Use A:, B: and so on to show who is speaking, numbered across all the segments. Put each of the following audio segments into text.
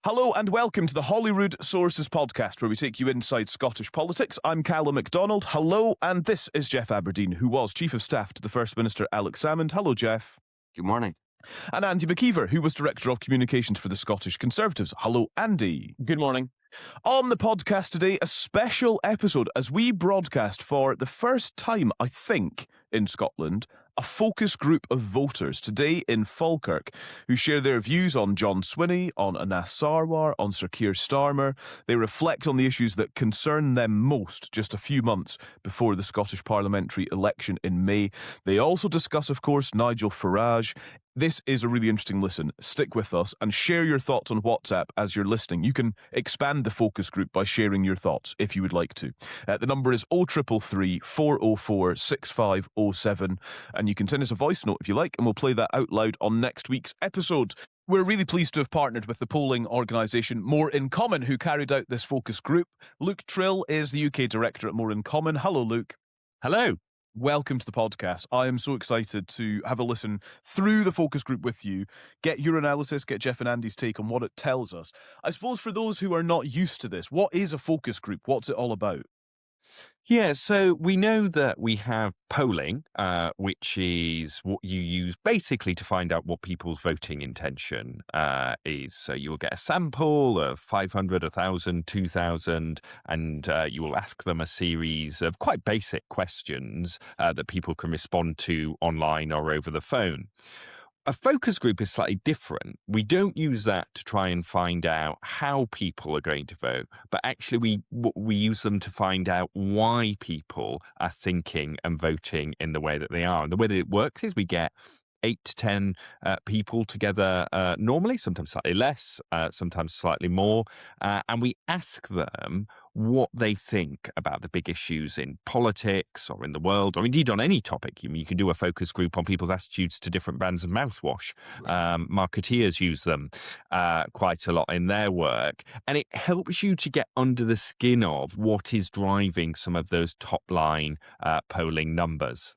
A: Hello and welcome to the Holyrood Sources podcast, where we take you inside Scottish politics. I'm Calum Macdonald. Hello, and this is Geoff Aberdein, who was Chief of Staff to the First Minister, Salmond. Hello, Geoff.
B: Good morning.
A: And Andy Maciver, who was Director of Communications for the Scottish Conservatives. Hello, Andy.
C: Good morning.
A: On the podcast today, a special episode as we broadcast for the first time, I think, in Scotland, a focus group of voters today in Falkirk who share their views on John Swinney, on Sarwar, on Sir Keir Starmer. They reflect on the issues that concern them most just a few months before the Scottish parliamentary election in May. They also discuss, of course, Nigel Farage. This is a really interesting listen. Stick with us and share your thoughts on WhatsApp as you're listening. You can expand the focus group by sharing your thoughts if you would like to. The number is 0333 404 6507, and you can send us a voice note if you like, and we'll play that out loud on next week's episode. We're really pleased to have partnered with the polling organisation More in Common, who carried out this focus group. Luke Tryl is the UK director at More in Common. Hello, Luke.
C: Hello.
A: Welcome to the podcast. I am so excited to have a listen through the focus group with you, get your analysis, get Geoff and Andy's take on what it tells us. I suppose for those who are not used to this, what is a focus group? What's it all about?
C: Yeah, so we know that we have polling, which is what you use basically to find out what people's voting intention is. So you will get a sample of 500, 1,000, 2,000, and you will ask them a series of quite basic questions that people can respond to online or over the phone. A focus group is slightly different. We don't use that to try and find out how people are going to vote, but actually we use them to find out why people are thinking and voting in the way that they are. And the way that it works is we get 8 to 10 people together normally, sometimes slightly less, sometimes slightly more, and we ask them what they think about the big issues in politics or in the world, or indeed on any topic. You can do a focus group on people's attitudes to different brands of mouthwash. Marketeers use them quite a lot in their work, and it helps you to get under the skin of what is driving some of those top-line polling numbers.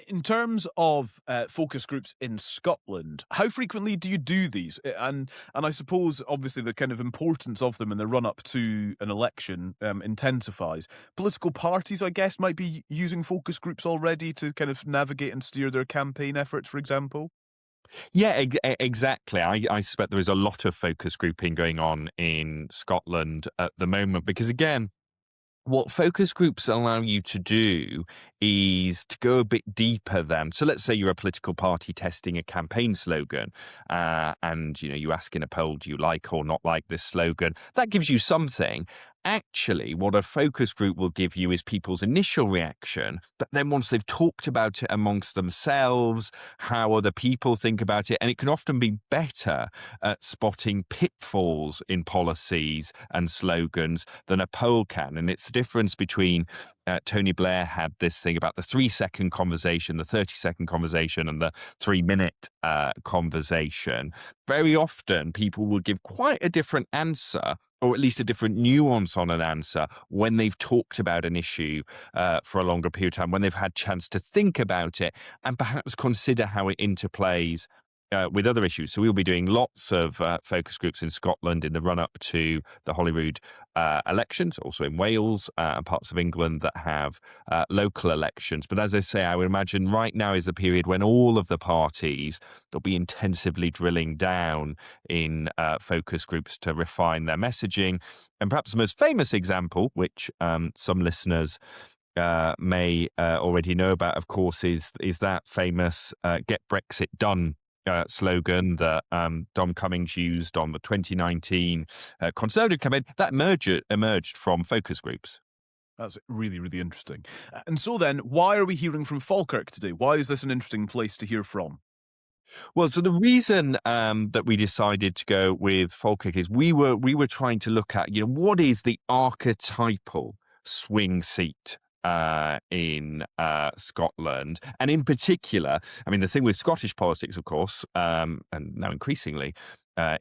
A: In terms of focus groups in Scotland, how frequently do you do these? And I suppose, obviously, the kind of importance of them in the run-up to an election intensifies. Political parties, I guess, might be using focus groups already to kind of navigate and steer their campaign efforts, for example?
C: Yeah, exactly. I suspect there is a lot of focus grouping going on in Scotland at the moment because, again, what focus groups allow you to do is to go a bit deeper than. So let's say you're a political party testing a campaign slogan and you ask in a poll, do you like or not like this slogan? That gives you something. Actually, what a focus group will give you is people's initial reaction, but then once they've talked about it amongst themselves, how other people think about it, and it can often be better at spotting pitfalls in policies and slogans than a poll can. And it's the difference between Tony Blair had this thing about the 3-second conversation, the 30-second conversation, and the 3-minute conversation. Very often, people will give quite a different answer, or at least a different nuance on an answer when they've talked about an issue for a longer period of time, when they've had chance to think about it and perhaps consider how it interplays with other issues. So we'll be doing lots of focus groups in Scotland in the run-up to the Holyrood elections, also in Wales and parts of England that have local elections. But as I say, I would imagine right now is the period when all of the parties will be intensively drilling down in focus groups to refine their messaging. And perhaps the most famous example, which some listeners may already know about, of course, is that famous Get Brexit Done slogan that Dom Cummings used on the 2019 Conservative campaign. That emerged from focus groups.
A: That's really, really interesting. And so then, why are we hearing from Falkirk today? Why is this an interesting place to hear from?
C: Well, so the reason that we decided to go with Falkirk is we were trying to look at, what is the archetypal swing seat in Scotland, and in particular, I mean, the thing with Scottish politics, of course, and now increasingly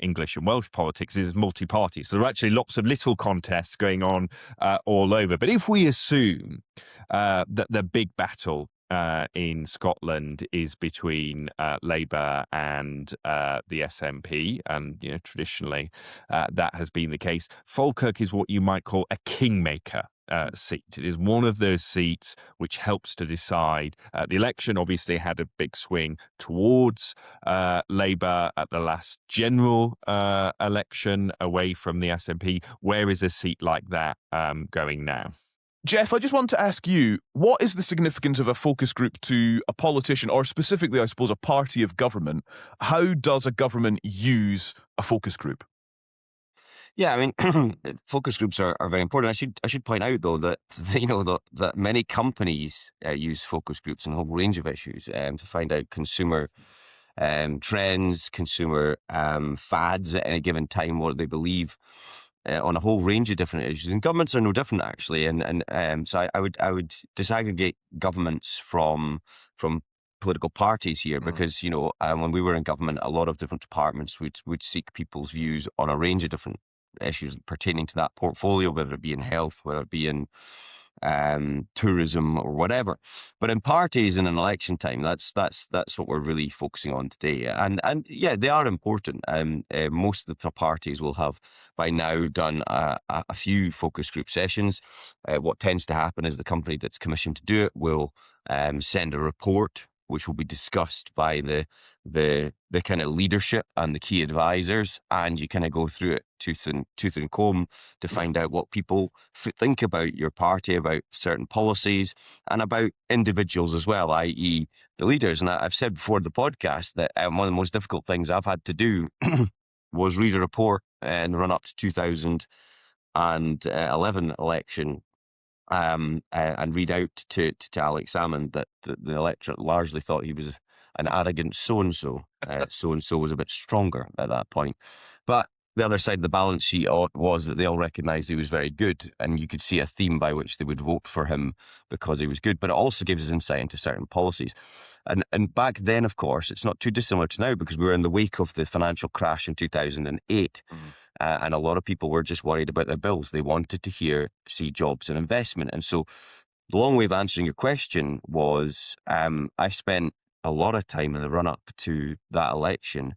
C: English and Welsh politics, is multi-party. So there are actually lots of little contests going on all over. But if we assume that the big battle in Scotland is between Labour and the SNP, and traditionally that has been the case. Falkirk is what you might call a kingmaker seat. It is one of those seats which helps to decide. The election obviously had a big swing towards Labour at the last general election away from the SNP. Where is a seat like that going now?
A: Geoff, I just want to ask you, what is the significance of a focus group to a politician, or specifically, I suppose, a party of government? How does a government use a focus group?
B: Yeah, I mean, focus groups are very important. I should point out though that that many companies use focus groups on a whole range of issues to find out consumer trends, consumer fads at any given time, what they believe on a whole range of different issues. And governments are no different, actually. So I would disaggregate governments from political parties here, because when we were in government, a lot of different departments would seek people's views on a range of different issues pertaining to that portfolio, whether it be in health, whether it be in tourism or whatever. But in parties in an election time, that's what we're really focusing on today. And yeah, they are important. Most of the parties will have by now done a few focus group sessions. What tends to happen is the company that's commissioned to do it will send a report, which will be discussed by the kind of leadership and the key advisors, and you kind of go through it tooth and comb to find out what people think about your party, about certain policies, and about individuals as well, i.e. the leaders. And I've said before the podcast that one of the most difficult things I've had to do was read a report in the run-up to 2011 election, and read out to Alex Salmond that the electorate largely thought he was an arrogant so-and-so. So-and-so was a bit stronger at that point. But the other side of the balance sheet was that they all recognised he was very good, and you could see a theme by which they would vote for him because he was good. But it also gives us insight into certain policies. And back then, of course, it's not too dissimilar to now, because we were in the wake of the financial crash in 2008. And a lot of people were just worried about their bills. They wanted to see jobs and investment. And so the long way of answering your question was I spent a lot of time in the run-up to that election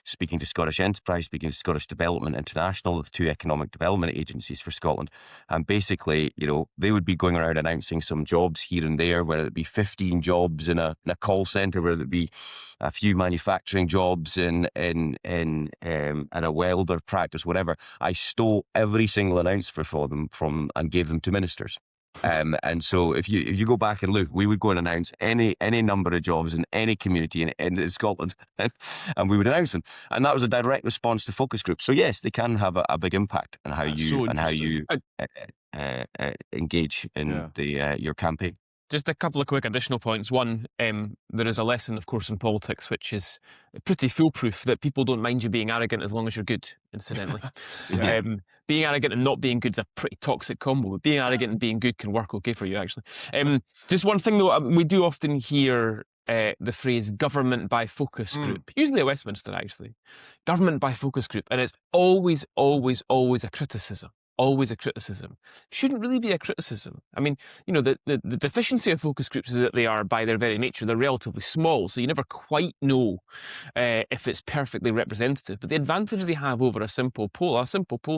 B: speaking to Scottish Enterprise, speaking to Scottish Development International, the two economic development agencies for Scotland. And basically, they would be going around announcing some jobs here and there, whether it be 15 jobs in a call centre, whether it be a few manufacturing jobs in a welder practice, whatever. I stole every single announcement for them and gave them to ministers. And so if you go back and look, we would go and announce any number of jobs in any community in Scotland, and we would announce them. And that was a direct response to focus groups. So yes, they can have a big impact on how you engage in your campaign.
D: Just a couple of quick additional points. One, there is a lesson, of course, in politics, which is pretty foolproof, that people don't mind you being arrogant as long as you're good, incidentally. Being arrogant and not being good is a pretty toxic combo, but being arrogant and being good can work okay for you, actually. Just one thing, though, we do often hear the phrase government by focus group, usually at Westminster, actually. Government by focus group, and it's always, always, always a criticism. Always a criticism. Shouldn't really be a criticism. I mean, the deficiency of focus groups is that they are, by their very nature, they're relatively small, so you never quite know if it's perfectly representative. But the advantage they have over a simple poll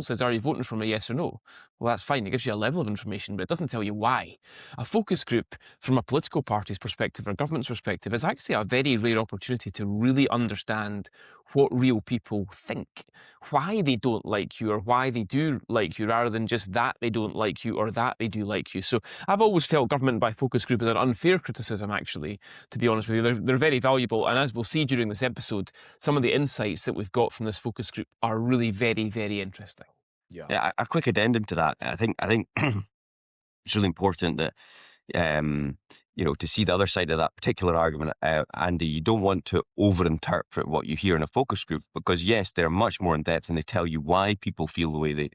D: says, are you voting for me, yes or no? Well, that's fine. It gives you a level of information, but it doesn't tell you why. A focus group, from a political party's perspective or a government's perspective, is actually a very rare opportunity to really understand what real people think, why they don't like you or why they do like you, rather than just that they don't like you or that they do like you. So I've always felt government by focus group is an unfair criticism, actually, to be honest with you. They're very valuable, and as we'll see during this episode, some of the insights that we've got from this focus group are really very, very interesting.
B: Yeah, a quick addendum to that. I think it's really important that to see the other side of that particular argument, Andy. You don't want to overinterpret what you hear in a focus group, because yes, they're much more in depth and they tell you why people feel the way they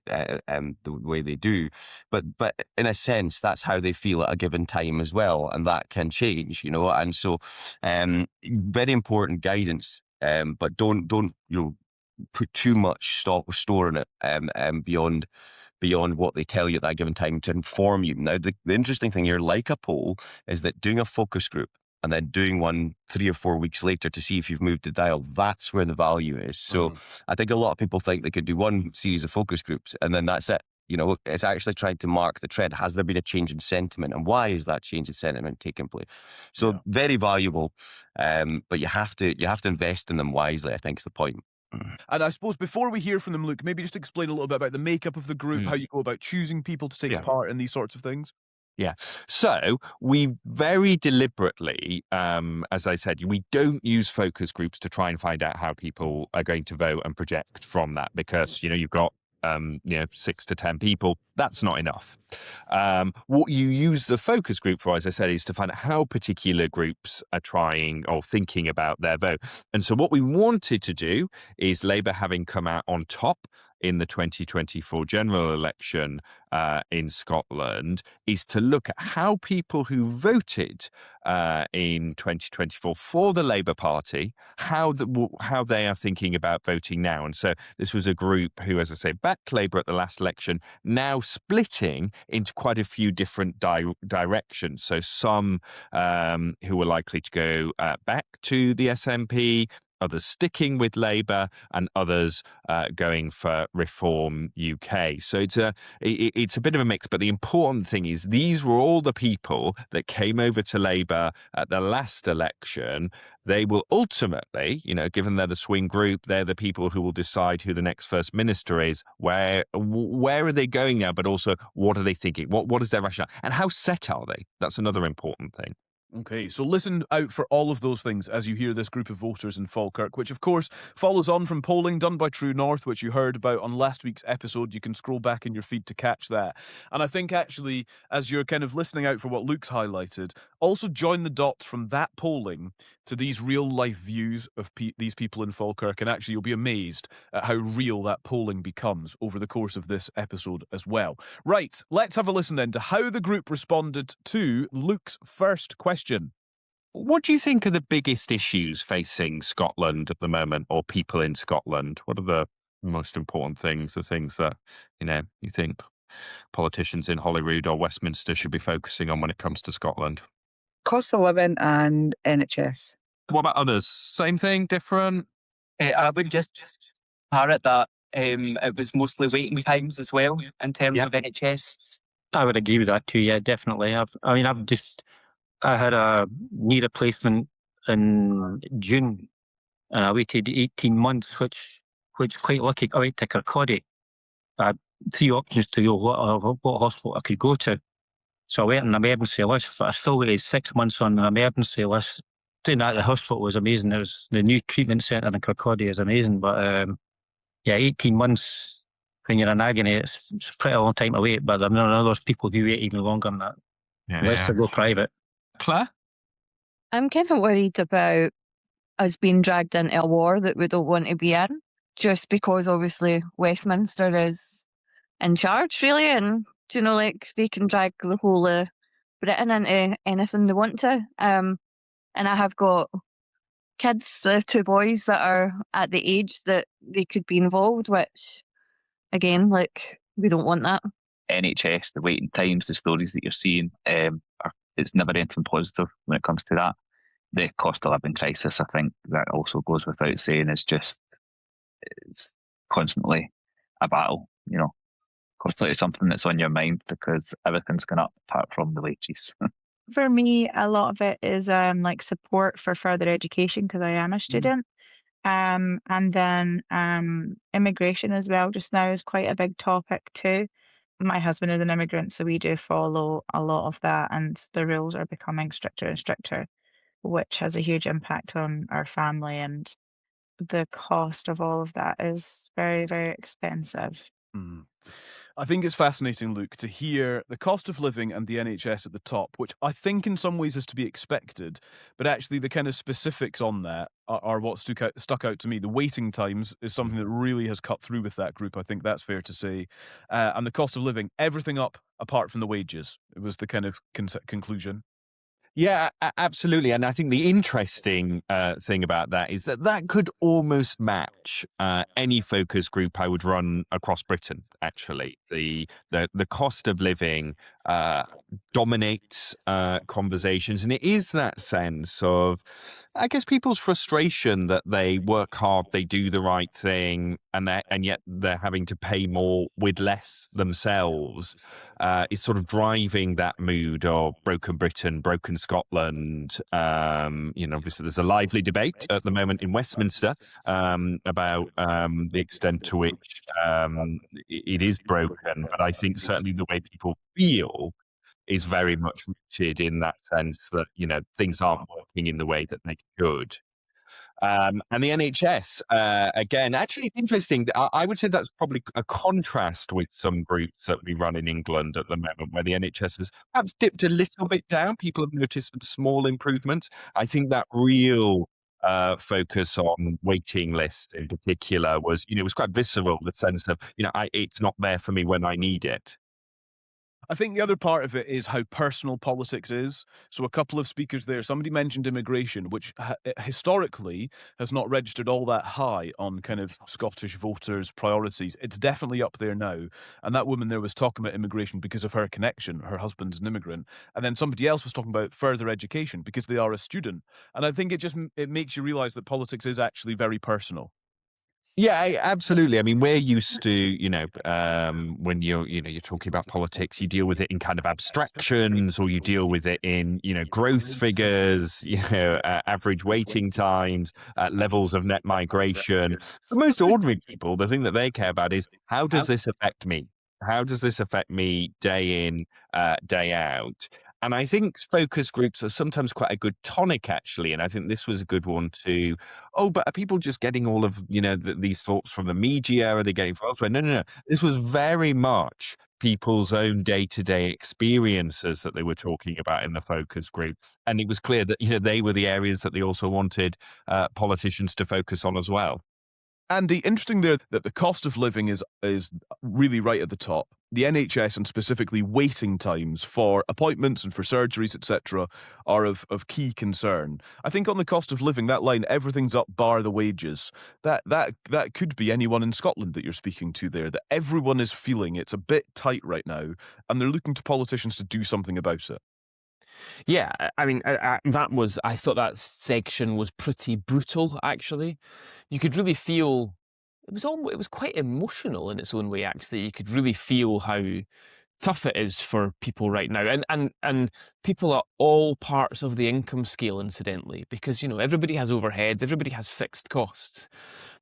B: do. But in a sense, that's how they feel at a given time as well, and that can change. And so very important guidance. But don't put too much store in it beyond beyond what they tell you at that given time to inform you. Now, the interesting thing here, like a poll, is that doing a focus group and then doing one 3 or 4 weeks later to see if you've moved the dial, that's where the value is. So I think a lot of people think they could do one series of focus groups and then that's it. It's actually trying to mark the trend. Has there been a change in sentiment? And why is that change in sentiment taking place? So very valuable, but you have to invest in them wisely, I think is the point.
A: And I suppose before we hear from them, Luke, maybe just explain a little bit about the makeup of the group, how you go about choosing people to take part in these sorts of things.
C: Yeah. So we very deliberately, as I said, we don't use focus groups to try and find out how people are going to vote and project from that because, you've got 6 to 10 people. That's not enough. What you use the focus group for, as I said, is to find out how particular groups are trying or thinking about their vote. And so what we wanted to do is Labour having come out on top in the 2024 general election in Scotland is to look at how people who voted in 2024 for the Labour Party, how they are thinking about voting now. And so this was a group who, as I say, backed Labour at the last election, now splitting into quite a few different directions. So some who were likely to go back to the SNP, others sticking with Labour, and others going for Reform UK. So it's a bit of a mix, but the important thing is these were all the people that came over to Labour at the last election. They will ultimately, given they're the swing group, they're the people who will decide who the next First Minister is. Where are they going now? But also, what are they thinking? What is their rationale? And how set are they? That's another important thing.
A: Okay, so listen out for all of those things as you hear this group of voters in Falkirk, which of course follows on from polling done by True North, which you heard about on last week's episode. You can scroll back in your feed to catch that. And I think actually, as you're kind of listening out for what Luke's highlighted, also join the dots from that polling to these real life views of these people in Falkirk, and actually you'll be amazed at how real that polling becomes over the course of this episode as well. Right, let's have a listen then to how the group responded to Luke's first question.
C: What do you think are the biggest issues facing Scotland at the moment, or people in Scotland? What are the most important things, the things that, you think politicians in Holyrood or Westminster should be focusing on when it comes to Scotland?
E: Cost of living and NHS.
C: What about others? Same thing, different?
F: I would just parrot that it was mostly waiting times as well in terms of NHS.
G: I would agree with that too, yeah, definitely. I had a knee replacement in June and I waited 18 months, which quite lucky. I went to Kirkcaldy. I had 3 options to go what hospital I could go to. So I went on an emergency list, but I still waited 6 months on an emergency list. Doing that at the hospital was amazing. It was the new treatment centre in Kirkcaldy is amazing. But 18 months when you're in agony, it's a pretty long time to wait. But I know those people who wait even longer than that. Unless they go private.
C: Claire?
H: I'm kind of worried about us being dragged into a war that we don't want to be in, just because obviously Westminster is in charge, really, and they can drag the whole of Britain into anything they want to. And I have got kids, 2 boys that are at the age that they could be involved, which, again, we don't want that.
I: NHS, the waiting times, the stories that you're seeing, it's never anything positive when it comes to that. The cost of living crisis, I think that also goes without saying, it's constantly a battle, constantly something that's on your mind because everything's gone up apart from the wages.
J: For me, a lot of it is support for further education because I am a student. And then immigration as well just now is quite a big topic too. My husband is an immigrant, so we do follow a lot of that, and the rules are becoming stricter and stricter, which has a huge impact on our family, and the cost of all of that is very, very expensive.
A: I think it's fascinating, Luke, to hear the cost of living and the NHS at the top, which I think in some ways is to be expected, but actually the kind of specifics on that are what stuck out to me. The waiting times is something that really has cut through with that group. I think that's fair to say. And the cost of living, everything up apart from the wages. It was the kind of conclusion.
C: Yeah, absolutely. And I think the interesting thing about that is that could almost match any focus group I would run across Britain. Actually, the cost of living dominates conversations, and it is that sense of, I guess, people's frustration that they work hard, they do the right thing, and yet they're having to pay more with less themselves. Is sort of driving that mood of broken Britain, broken Scotland. Obviously there's a lively debate at the moment in Westminster about the extent to which it is broken. But I think certainly the way people feel is very much rooted in that sense that, things aren't working in the way that they should. And the NHS, again, actually it's interesting. I would say that's probably a contrast with some groups that we run in England at the moment, where the NHS has perhaps dipped a little bit down. People have noticed some small improvements. I think that real focus on waiting lists in particular was quite visceral, the sense of, it's not there for me when I need it.
A: I think the other part of it is how personal politics is. So a couple of speakers there, somebody mentioned immigration, which historically has not registered all that high on kind of Scottish voters' priorities. It's definitely up there now. And that woman there was talking about immigration because of her connection. Her husband's an immigrant. And then somebody else was talking about further education because they are a student. And I think it makes you realise that politics is actually very personal.
C: Yeah, absolutely. I mean, we're used to, when you're talking about politics, you deal with it in kind of abstractions, or you deal with it in, growth figures, average waiting times, levels of net migration. For most ordinary people, the thing that they care about is, how does this affect me? How does this affect me day in, day out? And I think focus groups are sometimes quite a good tonic, actually. And I think this was a good one too. Oh, but are people just getting all of, these thoughts from the media? Are they getting from elsewhere? No. This was very much people's own day-to-day experiences that they were talking about in the focus group. And it was clear that, they were the areas that they also wanted politicians to focus on as well.
A: Andy, interesting there that the cost of living is really right at the top. The NHS, and specifically waiting times for appointments and for surgeries, etc., are of key concern. I think on the cost of living, that line, everything's up bar the wages, that could be anyone in Scotland that you're speaking to there, that everyone is feeling it's a bit tight right now, and they're looking to politicians to do something about it.
D: Yeah, I mean, I thought that section was pretty brutal, actually. You could really feel, it was quite emotional in its own way, actually. You could really feel how tough it is for people right now, and people at all parts of the income scale, incidentally, because everybody has overheads, everybody has fixed costs,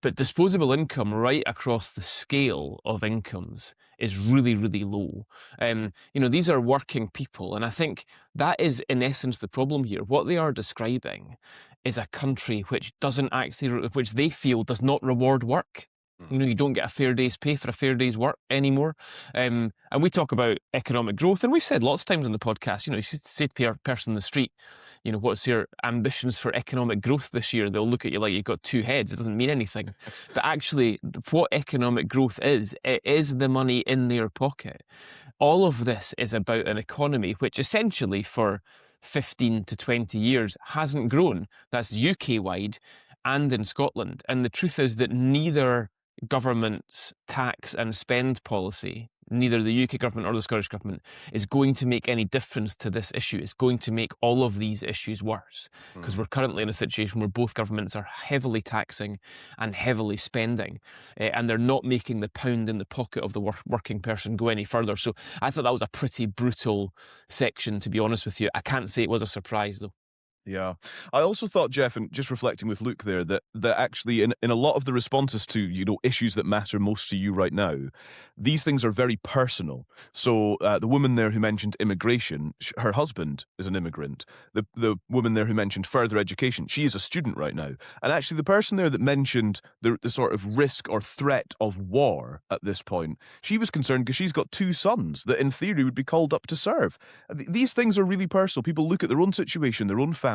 D: but disposable income right across the scale of incomes is really, really low. These are working people, and I think that is in essence the problem here. What they are describing is a country which which they feel does not reward work. You don't get a fair day's pay for a fair day's work anymore. And we talk about economic growth, and we've said lots of times on the podcast, you should say to a person in the street, what's your ambitions for economic growth this year? They'll look at you like you've got two heads. It doesn't mean anything. But actually, what economic growth is, it is the money in their pocket. All of this is about an economy which essentially for 15 to 20 years hasn't grown. That's UK-wide and in Scotland. And the truth is that neither government's tax and spend policy, neither the UK government or the Scottish government, is going to make any difference to this issue. It's going to make all of these issues worse, because we're currently in a situation where both governments are heavily taxing and heavily spending, and they're not making the pound in the pocket of the working person go any further. So I thought that was a pretty brutal section, to be honest with you. I can't say it was a surprise, though.
A: Yeah. I also thought, Geoff, and just reflecting with Luke there, that actually in a lot of the responses to, issues that matter most to you right now, these things are very personal. So the woman there who mentioned immigration, her husband is an immigrant. The woman there who mentioned further education, she is a student right now. And actually the person there that mentioned the sort of risk or threat of war at this point, she was concerned because she's got two sons that in theory would be called up to serve. These things are really personal. People look at their own situation, their own family,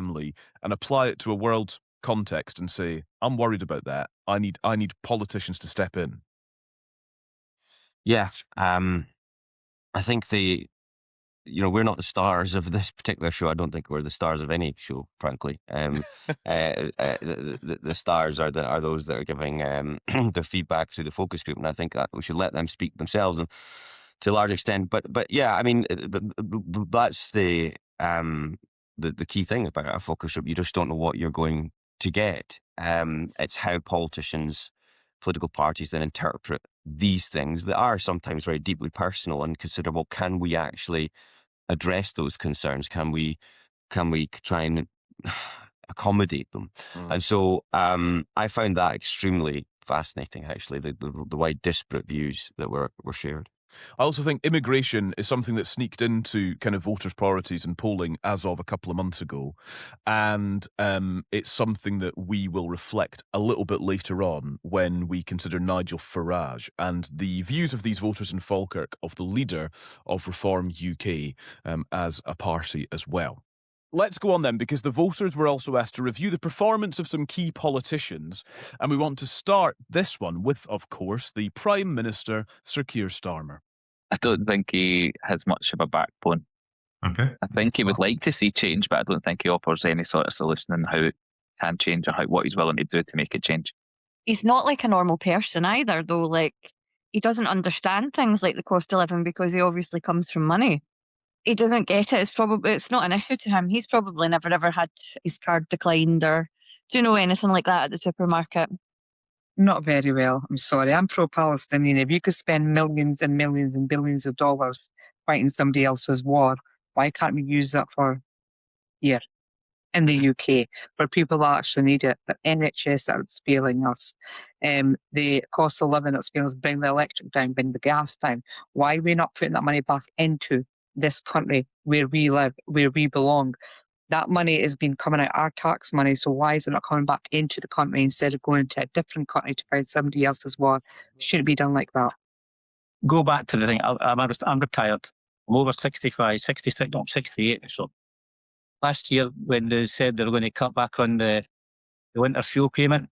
A: and apply it to a world context and say, I'm worried about that. I need politicians to step in.
B: Yeah. I think we're not the stars of this particular show. I don't think we're the stars of any show, frankly. The stars are those that are giving their feedback through the focus group, and I think that we should let them speak themselves, and to a large extent. But yeah, I mean, that's the key thing about a focus group. You just don't know what you're going to get. It's how politicians, political parties then interpret these things that are sometimes very deeply personal and consider, well, can we actually address those concerns? Can we try and accommodate them? And so I found that extremely fascinating, actually, the wide disparate views that were shared.
A: I also think immigration is something that sneaked into kind of voters' priorities and polling as of a couple of months ago. And it's something that we will reflect a little bit later on when we consider Nigel Farage and the views of these voters in Falkirk of the leader of Reform UK as a party as well. Let's go on then, because the voters were also asked to review the performance of some key politicians. And we want to start this one with, of course, the Prime Minister, Sir Keir Starmer.
I: I don't think he has much of a backbone.
K: Okay.
I: I think he would like to see change, but I don't think he offers any sort of solution on how it can change or what he's willing to do to make it change.
H: He's not like a normal person either, though. Like, he doesn't understand things like the cost of living because he obviously comes from money. He doesn't get it. It's not an issue to him. He's probably never ever had his card declined or, anything like that at the supermarket.
E: Not very well. I'm sorry. I'm pro-Palestinian. If you could spend millions and millions and billions of dollars fighting somebody else's war, why can't we use that for here in the UK for people that actually need it? The NHS that's failing us. The cost of living that's failing us. Bring the electric down, bring the gas down. Why are we not putting that money back into this country where we live, where we belong? That money has been coming out our tax money, so why is it not coming back into the country instead of going to a different country to find somebody else's war? Shouldn't be done like that.
G: Go back to the thing. I'm retired. I'm over 65, 66, not 68. So last year when they said they were going to cut back on the winter fuel payment,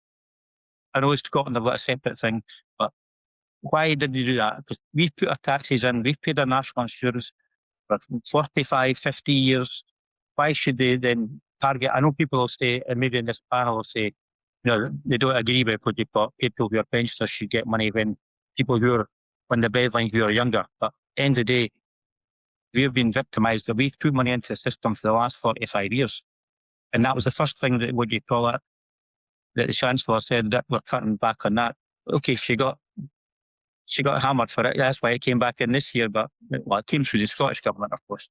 G: I know Scotland have got a separate thing, but why did you do that? Because we've put our taxes in, we've paid our national insurance for 45, 50 years. Why should they then target? I know people will say, and maybe in this panel will say, they don't agree with what you've got. People who are pensioners should get money when people who are on the bedline who are younger. But at the end of the day, we've been victimised. That we've put money into the system for the last 45 years. And that was the first thing that, that the Chancellor said that we're cutting back on that. Okay, she got hammered for it. That's why it came back in this year. But it came through the Scottish government, of course.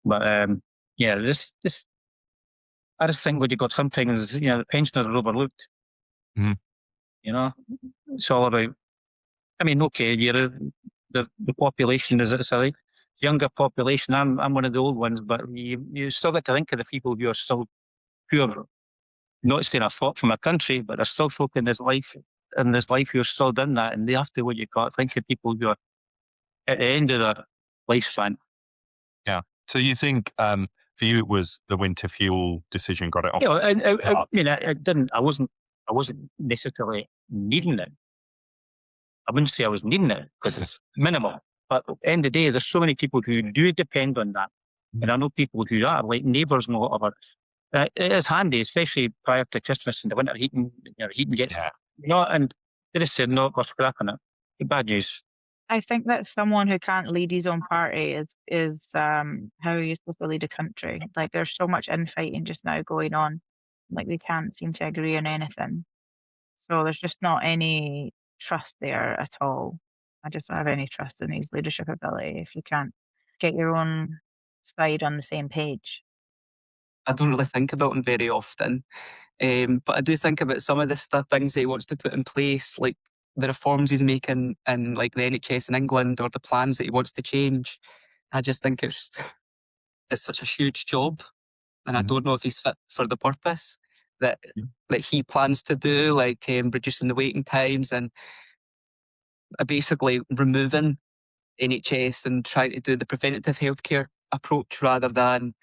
G: But yeah, this I just think you've got sometimes, the pensioners are overlooked. It's all about. I mean, okay, the population it's a younger population. I'm one of the old ones, but you still got to think of the people who are not saying I fought for my country, but they're still folk in this life who are still done that, and they have to think of people who are at the end of their lifespan.
K: Yeah. So you think for you it was the winter fuel decision got it off?
G: I wasn't necessarily needing it. I wouldn't say I was needing it because it's minimal. But at the end of the day, there's so many people who do depend on that. And I know people who are like neighbours and whatever. It is handy, especially prior to Christmas and the winter heating. Heating gets, and they just said, no, we're scrapping it. Bad news.
J: I think that someone who can't lead his own party is how are you supposed to lead a country? Like, there's so much infighting just now going on. Like, they can't seem to agree on anything. So there's just not any trust there at all. I just don't have any trust in his leadership ability if you can't get your own side on the same page.
F: I don't really think about him very often, but I do think about some of the things that he wants to put in place, like the reforms he's making in like the NHS in England, or the plans that he wants to change. I just think it's such a huge job, and I don't know if he's fit for the purpose that he plans to do, like reducing the waiting times and basically removing NHS and trying to do the preventative healthcare approach rather than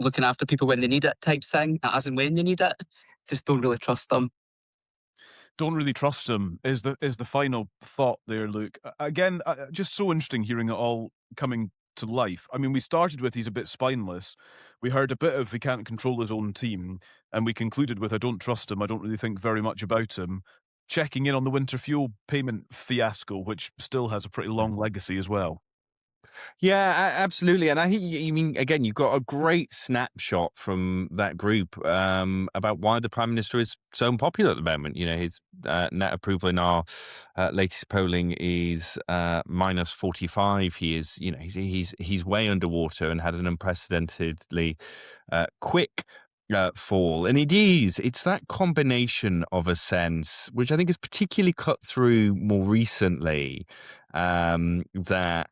F: looking after people when they need it type thing, as and when they need it. Just don't really trust them.
A: Don't really trust him is the final thought there, Luke. Again, just so interesting hearing it all coming to life. I mean, we started with he's a bit spineless. We heard a bit of he can't control his own team, and we concluded with I don't trust him. I don't really think very much about him. Checking in on the winter fuel payment fiasco, which still has a pretty long legacy as well.
C: Yeah, absolutely. And I think, you mean, again, you've got a great snapshot from that group about why the Prime Minister is so unpopular at the moment. You know, his net approval in our latest polling is minus 45. He is, you know, he's way underwater and had an unprecedentedly quick fall. And it's that combination of a sense, which I think is particularly cut through more recently, that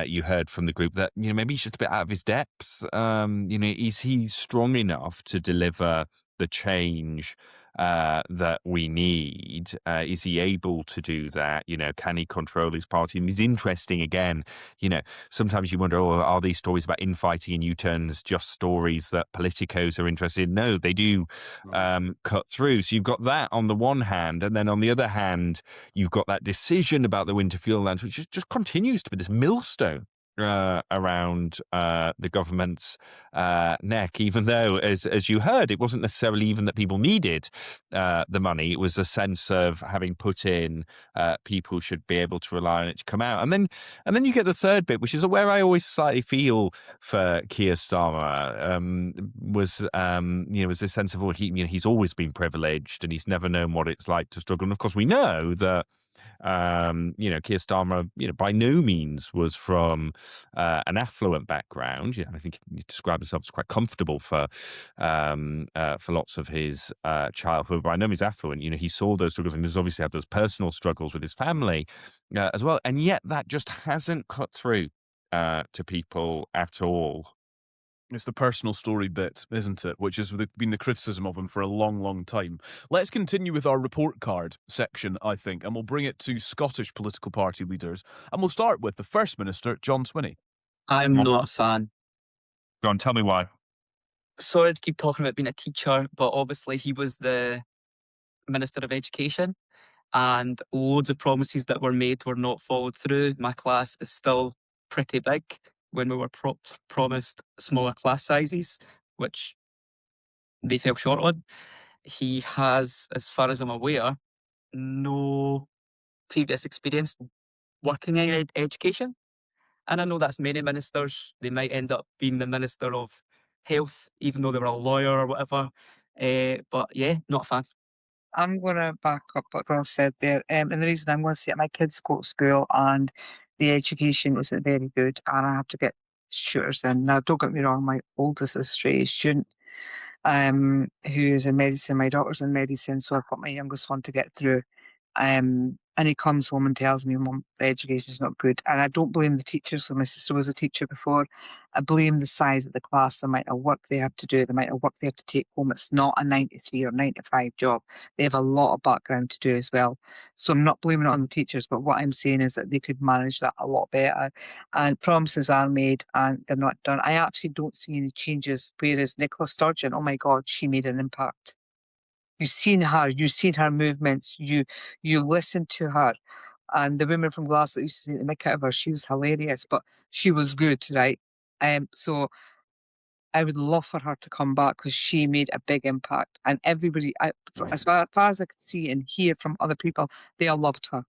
C: you heard from the group that, you know, maybe he's just a bit out of his depth. You know, is he strong enough to deliver the change that we need? Is he able to do that? You know, can he control his party? And it's interesting, again, you know, sometimes you wonder, oh, are these stories about infighting and U-turns just stories that politicos are interested in? No, they do cut through. So you've got that on the one hand, and then on the other hand, you've got that decision about the winter fuel allowance, which just continues to be this millstone around the government's neck, even though, as you heard, it wasn't necessarily even that people needed the money. It was a sense of having put in, people should be able to rely on it to come out. And then you get the third bit, which is where I always slightly feel for Keir Starmer, was this sense of, well, he's always been privileged and he's never known what it's like to struggle. And of course, we know that Keir Starmer, by no means was from an affluent background. I think he described himself as quite comfortable for lots of his childhood, but by no means affluent. He saw those struggles and he's obviously had those personal struggles with his family as well. And yet that just hasn't cut through to people at all.
A: It's the personal story bit, isn't it? Which has been the criticism of him for a long, long time. Let's continue with our report card section, I think, and we'll bring it to Scottish political party leaders. And we'll start with the First Minister, John Swinney.
F: I'm not a fan.
K: Go on, tell me why.
F: Sorry to keep talking about being a teacher, but obviously he was the Minister of Education and loads of promises that were made were not followed through. My class is still pretty big when we were promised smaller class sizes, which they fell short on. He has, as far as I'm aware, no previous experience working in education. And I know that's many ministers. They might end up being the Minister of Health, even though they were a lawyer or whatever. But yeah, not a fan.
E: I'm going to back up what Ross said there. And the reason I'm going to say it, my kids go to school and the education isn't very good and I have to get tutors in. Now, don't get me wrong, my oldest is a straight A student who's in medicine. My daughter's in medicine, so I've got my youngest one to get through. And he comes home and tells me, Mum, the education's not good. And I don't blame the teachers. So my sister was a teacher before. I blame the size of the class, the amount of work they have to do, the amount of work they have to take home. It's not a 93 or 95 job. They have a lot of background to do as well. So I'm not blaming it on the teachers, but what I'm saying is that they could manage that a lot better. And promises are made and they're not done. I actually don't see any changes. Whereas Nicola Sturgeon, oh my God, she made an impact. You've seen her movements, you listen to her. And the women from Glasgow that used to say the mick out of her, she was hilarious, but she was good, right? So I would love for her to come back because she made a big impact. And everybody, as far as I could see and hear from other people, they all loved her.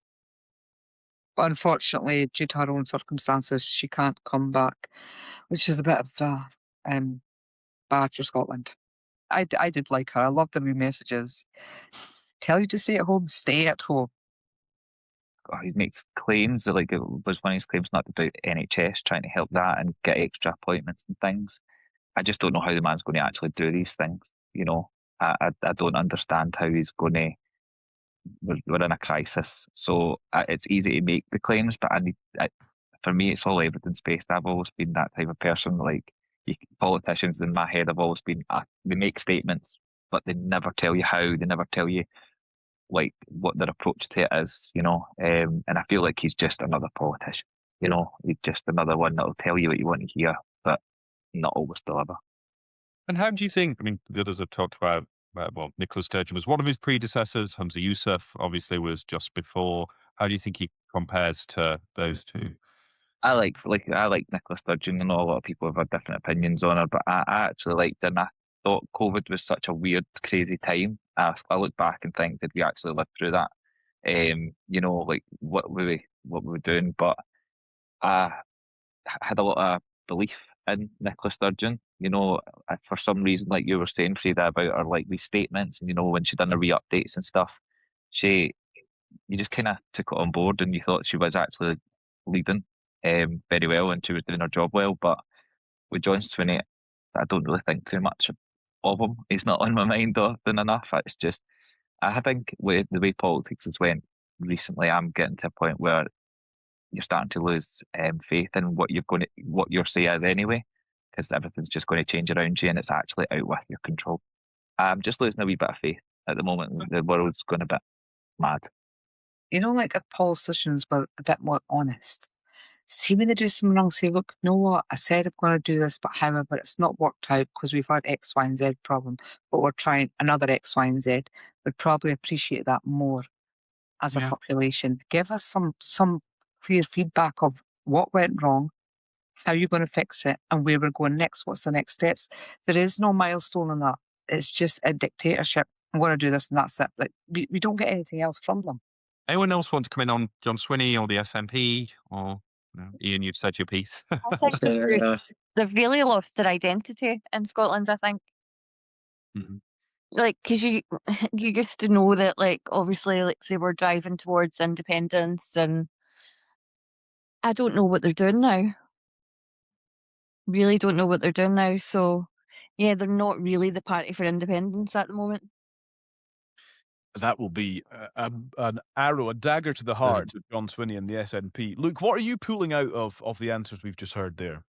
E: But unfortunately, due to her own circumstances, she can't come back, which is a bit of bad for Scotland. I did like her. I loved the wee messages. Tell you to stay at home, stay at home.
I: He makes claims that, like, it was one of his claims not about NHS trying to help that and get extra appointments and things. I just don't know how the man's going to actually do these things. I don't understand how he's going to. We're in a crisis, so it's easy to make the claims, but for me, it's all evidence based. I've always been that type of person. Like, politicians in my head have always been, they make statements, but they never tell you how. They never tell you like what their approach to it is, and I feel like he's just another politician. He's just another one that'll tell you what you want to hear, but not always deliver.
K: And how do you think, the others have talked about, Nicola Sturgeon was one of his predecessors. Humza Yousaf obviously was just before. How do you think he compares to those two?
I: I like Nicola Sturgeon. I know a lot of people have had different opinions on her, but I actually liked her. And I thought COVID was such a weird, crazy time. I look back and think, did we actually live through that? Like what were we doing? But I had a lot of belief in Nicola Sturgeon. For some reason, like you were saying, Frida, about her like these statements, and when she done her re-updates and stuff, she you just kind of took it on board, and you thought she was actually leading very well, and she was doing her job well. But with John Swinney, I don't really think too much of him. He's not on my mind often enough. It's just, I think with the way politics has went recently, I'm getting to a point where you're starting to lose faith in what you're saying anyway, because everything's just going to change around you, and it's actually out with your control. I'm just losing a wee bit of faith at the moment. The world's going a bit mad.
E: Like if politicians were a bit more honest. See when they do something wrong, say, look, you know what, I said I'm going to do this, but however, it's not worked out because we've had X, Y, and Z problem, but we're trying another X, Y, and Z. We'd probably appreciate that more as a population. Give us some clear feedback of what went wrong, how you're going to fix it, and where we're going next. What's the next steps? There is no milestone in that. It's just a dictatorship. I'm going to do this and that's it. Like we don't get anything else from them.
K: Anyone else want to come in on John Swinney or the SNP? Or Ian, you've said your piece.
H: I think they've really lost their identity in Scotland, I think.
K: Mm-hmm.
H: Like, because you used to know that, like, obviously, like, they were driving towards independence, and I don't know what they're doing now. Really don't know what they're doing now. So, yeah, they're not really the party for independence at the moment.
A: That will be an arrow, a dagger to the heart of John Swinney and the SNP. Luke, what are you pulling out of the answers we've just heard there?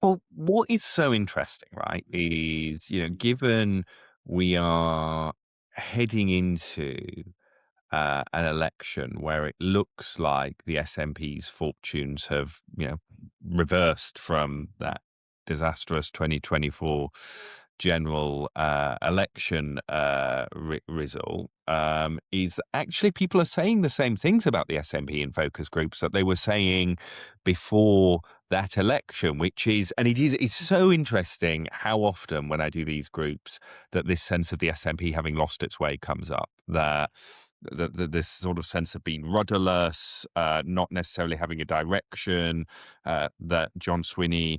C: Well, what is so interesting, right, is, given we are heading into an election where it looks like the SNP's fortunes have, reversed from that disastrous 2024 general election result, is actually people are saying the same things about the SNP in focus groups that they were saying before that election, which is, and it's so interesting how often when I do these groups that this sense of the SNP having lost its way comes up, that this sort of sense of being rudderless, not necessarily having a direction, that John Swinney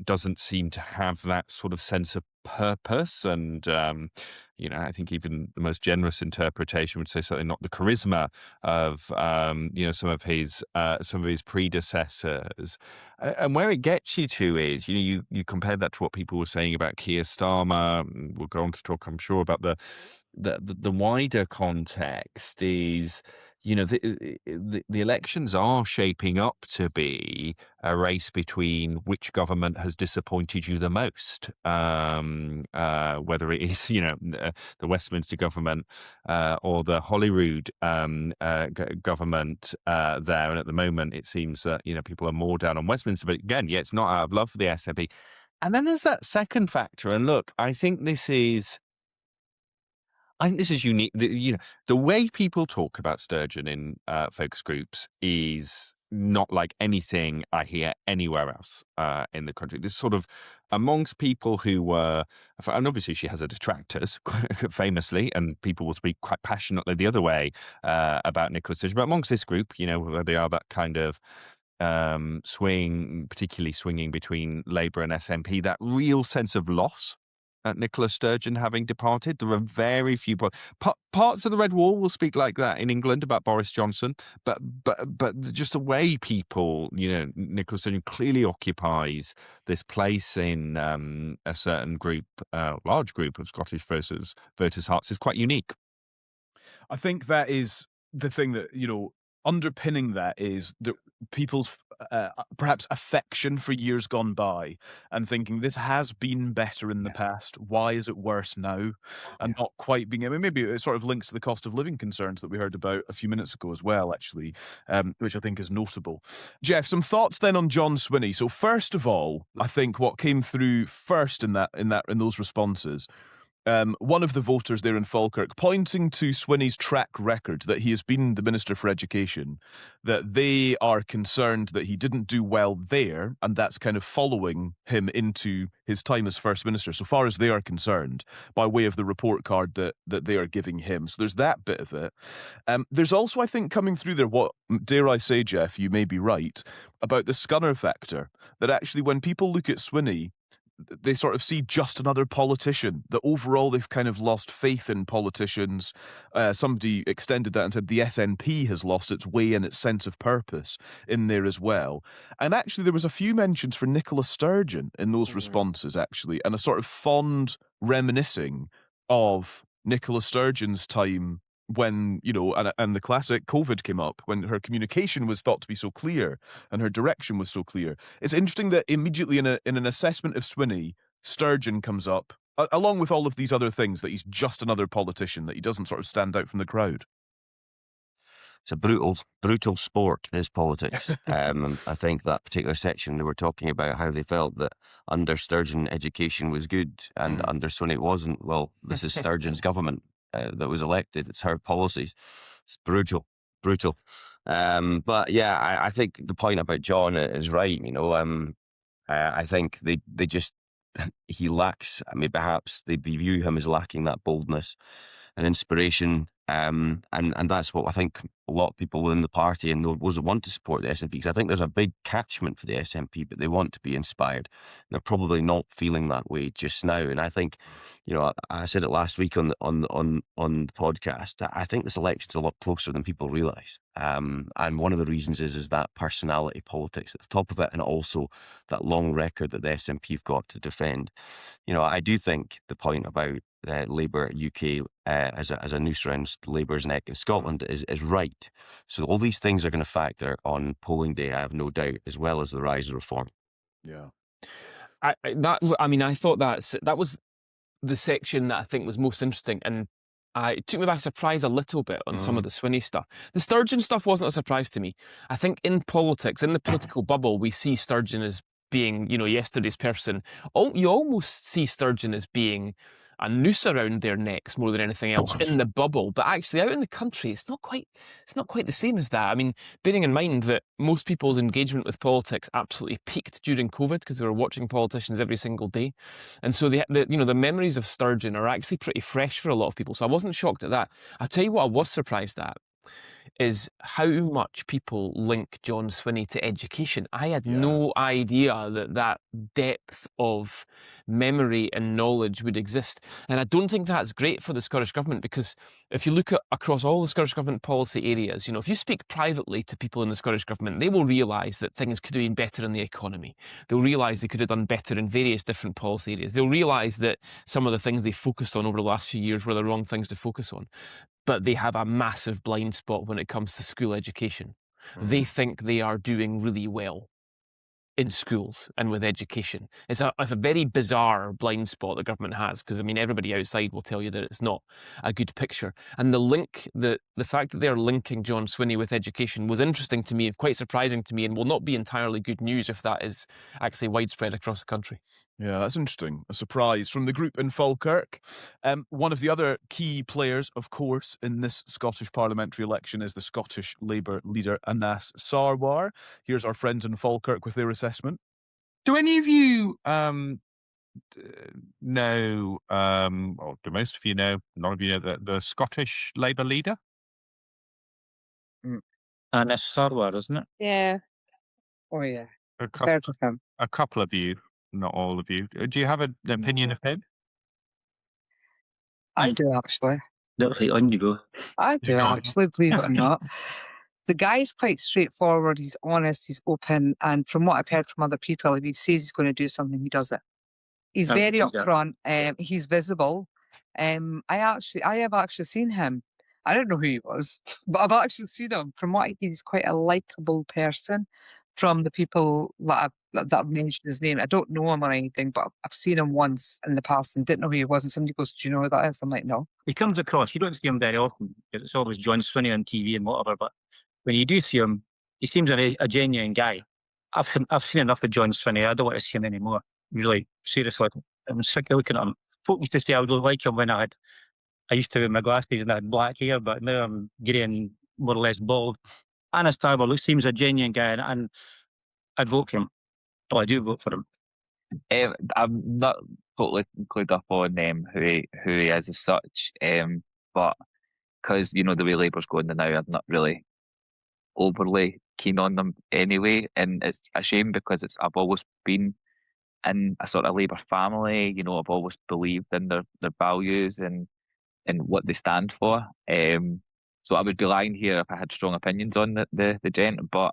C: doesn't seem to have that sort of sense of purpose. And, I think even the most generous interpretation would say something, not the charisma of, some of his predecessors. And where it gets you to is, you compare that to what people were saying about Keir Starmer. We'll go on to talk, I'm sure, about the wider context is, the elections are shaping up to be a race between which government has disappointed you the most, whether it is, the Westminster government or the Holyrood government there. And at the moment, it seems that, people are more down on Westminster. But again, it's not out of love for the SNP. And then there's that second factor. And look, I think this is unique. The way people talk about Sturgeon in focus groups is not like anything I hear anywhere else in the country. This sort of amongst people who were, and obviously she has her detractors, famously, and people will speak quite passionately the other way about Nicola Sturgeon. But amongst this group, where they are that kind of particularly swinging between Labour and SNP, that real sense of loss at Nicola Sturgeon having departed. There are very few parts of the Red Wall will speak like that in England about Boris Johnson, but just the way people, Nicola Sturgeon clearly occupies this place in a certain group, large group of Scottish voters' hearts is quite unique.
A: I think that is the thing that, underpinning that is people's perhaps affection for years gone by and thinking this has been better in the past. Why is it worse now? And not quite being, maybe it sort of links to the cost of living concerns that we heard about a few minutes ago as well, actually, which I think is notable. Geoff, some thoughts then on John Swinney. So first of all, I think what came through first in those responses one of the voters there in Falkirk, pointing to Swinney's track record, that he has been the Minister for Education, that they are concerned that he didn't do well there, and that's kind of following him into his time as First Minister, so far as they are concerned, by way of the report card that they are giving him. So there's that bit of it. There's also, I think, coming through there, what, dare I say, Geoff, you may be right, about the scunner factor, that actually when people look at Swinney, they sort of see just another politician, that overall they've kind of lost faith in politicians. Somebody extended that and said the SNP has lost its way and its sense of purpose in there as well. And actually there was a few mentions for Nicola Sturgeon in those responses, actually, and a sort of fond reminiscing of Nicola Sturgeon's time when, and the classic COVID came up, when her communication was thought to be so clear and her direction was so clear. It's interesting that immediately in an assessment of Swinney, Sturgeon comes up, along with all of these other things, that he's just another politician, that he doesn't sort of stand out from the crowd.
B: It's a brutal sport, is politics. I think that particular section, they were talking about how they felt that under Sturgeon education was good and under Swinney it wasn't. Well, this is Sturgeon's government that was elected. It's her policies. It's brutal. But yeah, I think the point about John is right. I think they just, he lacks, perhaps they view him as lacking that boldness and inspiration. And that's what I think a lot of people within the party and those that want to support the SNP, because I think there's a big catchment for the SNP, but they want to be inspired. They're probably not feeling that way just now. And I think, I said it last week on the podcast, I think this election's a lot closer than people realise. And one of the reasons is that personality politics at the top of it, and also that long record that the SNP have got to defend. I do think the point about Labour UK as a noose around Labour's neck in Scotland is right. So all these things are going to factor on polling day, I have no doubt, as well as the rise of reform.
A: Yeah,
D: I thought that was the section that I think was most interesting, and it took me by surprise a little bit on some of the Swinney stuff. The Sturgeon stuff wasn't a surprise to me. I think in politics, in the political bubble, we see Sturgeon as being, yesterday's person. You almost see Sturgeon as being a noose around their necks more than anything else in the bubble, but actually out in the country, it's not quite the same as that. Bearing in mind that most people's engagement with politics absolutely peaked during COVID because they were watching politicians every single day, and so the memories of Sturgeon are actually pretty fresh for a lot of people. So I wasn't shocked at that. I'll tell you what I was surprised at is how much people link John Swinney to education. I had no idea that depth of memory and knowledge would exist. And I don't think that's great for the Scottish Government, because if you look at across all the Scottish Government policy areas, if you speak privately to people in the Scottish Government, they will realise that things could have been better in the economy. They'll realise they could have done better in various different policy areas. They'll realise that some of the things they focused on over the last few years were the wrong things to focus on. But they have a massive blind spot when it comes to school education. They think they are doing really well in schools and with education. It's a very bizarre blind spot the government has, because everybody outside will tell you that it's not a good picture. And the fact that they're linking John Swinney with education was interesting to me, quite surprising to me, and will not be entirely good news if that is actually widespread across the country.
A: Yeah, that's interesting. A surprise from the group in Falkirk. One of the other key players, of course, in this Scottish parliamentary election is the Scottish Labour leader Anas Sarwar. Here's our friends in Falkirk with their assessment.
K: Do any of you know, or do most of you know, none of you know the Scottish Labour leader?
G: Anas Sarwar, isn't it?
H: Yeah.
E: Oh yeah,
K: A
E: heard of him.
K: couple of you, not all of you. Do you have an opinion of him?
E: I do actually.
G: That was like on you go.
E: I do actually, believe it or not. The guy's quite straightforward, he's honest, he's open, and from what I've heard from other people, if he says he's going to do something, he does it. He's very upfront, he's visible. I have actually seen him. I don't know who he was, but I've actually seen him. From what I hear, he's quite a likeable person from the people that I've mentioned his name. I don't know him or anything, but I've seen him once in the past and didn't know who he was. And somebody goes, "Do you know who that is?" I'm like, "No."
G: He comes across, you don't see him very often because it's always John Swinney on TV and whatever, but when you do see him, he seems a genuine guy. I've seen enough of John Swinney. I don't want to see him anymore. Really, seriously. I'm sick of looking at him. folk used to say I don't like him when I used to wear my glasses and I had black hair, but now I'm grey and more or less bald. Anna Starmer seems a genuine guy, and I'd vote for him. Well, I do vote for him.
I: I'm not totally clued up on who he is as such, but because the way Labour's going now, I'm not really overly keen on them anyway, and it's a shame because I've always been in a sort of Labour family. I've always believed in their values and what they stand for. So I would be lying here if I had strong opinions on the gent, but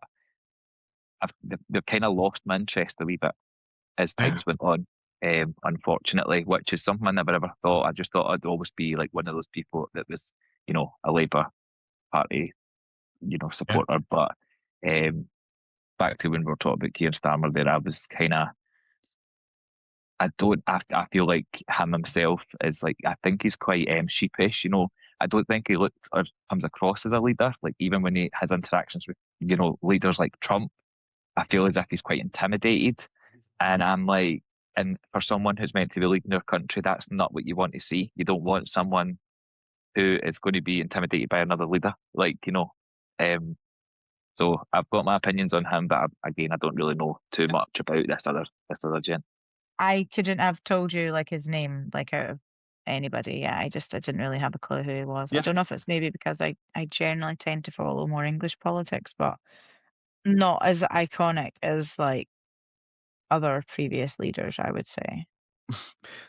I: they've kind of lost my interest a wee bit as times went on. Unfortunately, which is something I never ever thought. I just thought I'd always be like one of those people that was, a Labour Party, supporter. But back to when we were talking about Keir Starmer there, I was kind of, I feel like him himself is like, I think he's quite sheepish, I don't think he looks or comes across as a leader. Like even when he has interactions with, leaders like Trump, I feel as if he's quite intimidated. And I'm like, and for someone who's meant to be leading their country, that's not what you want to see. You don't want someone who is going to be intimidated by another leader. So I've got my opinions on him, but again, I don't really know too much about this other gent.
J: I couldn't have told you like his name, like out of anybody. Yeah, I didn't really have a clue who he was. I don't know if it's maybe because I generally tend to follow more English politics, but not as iconic as like other previous leaders, I would say.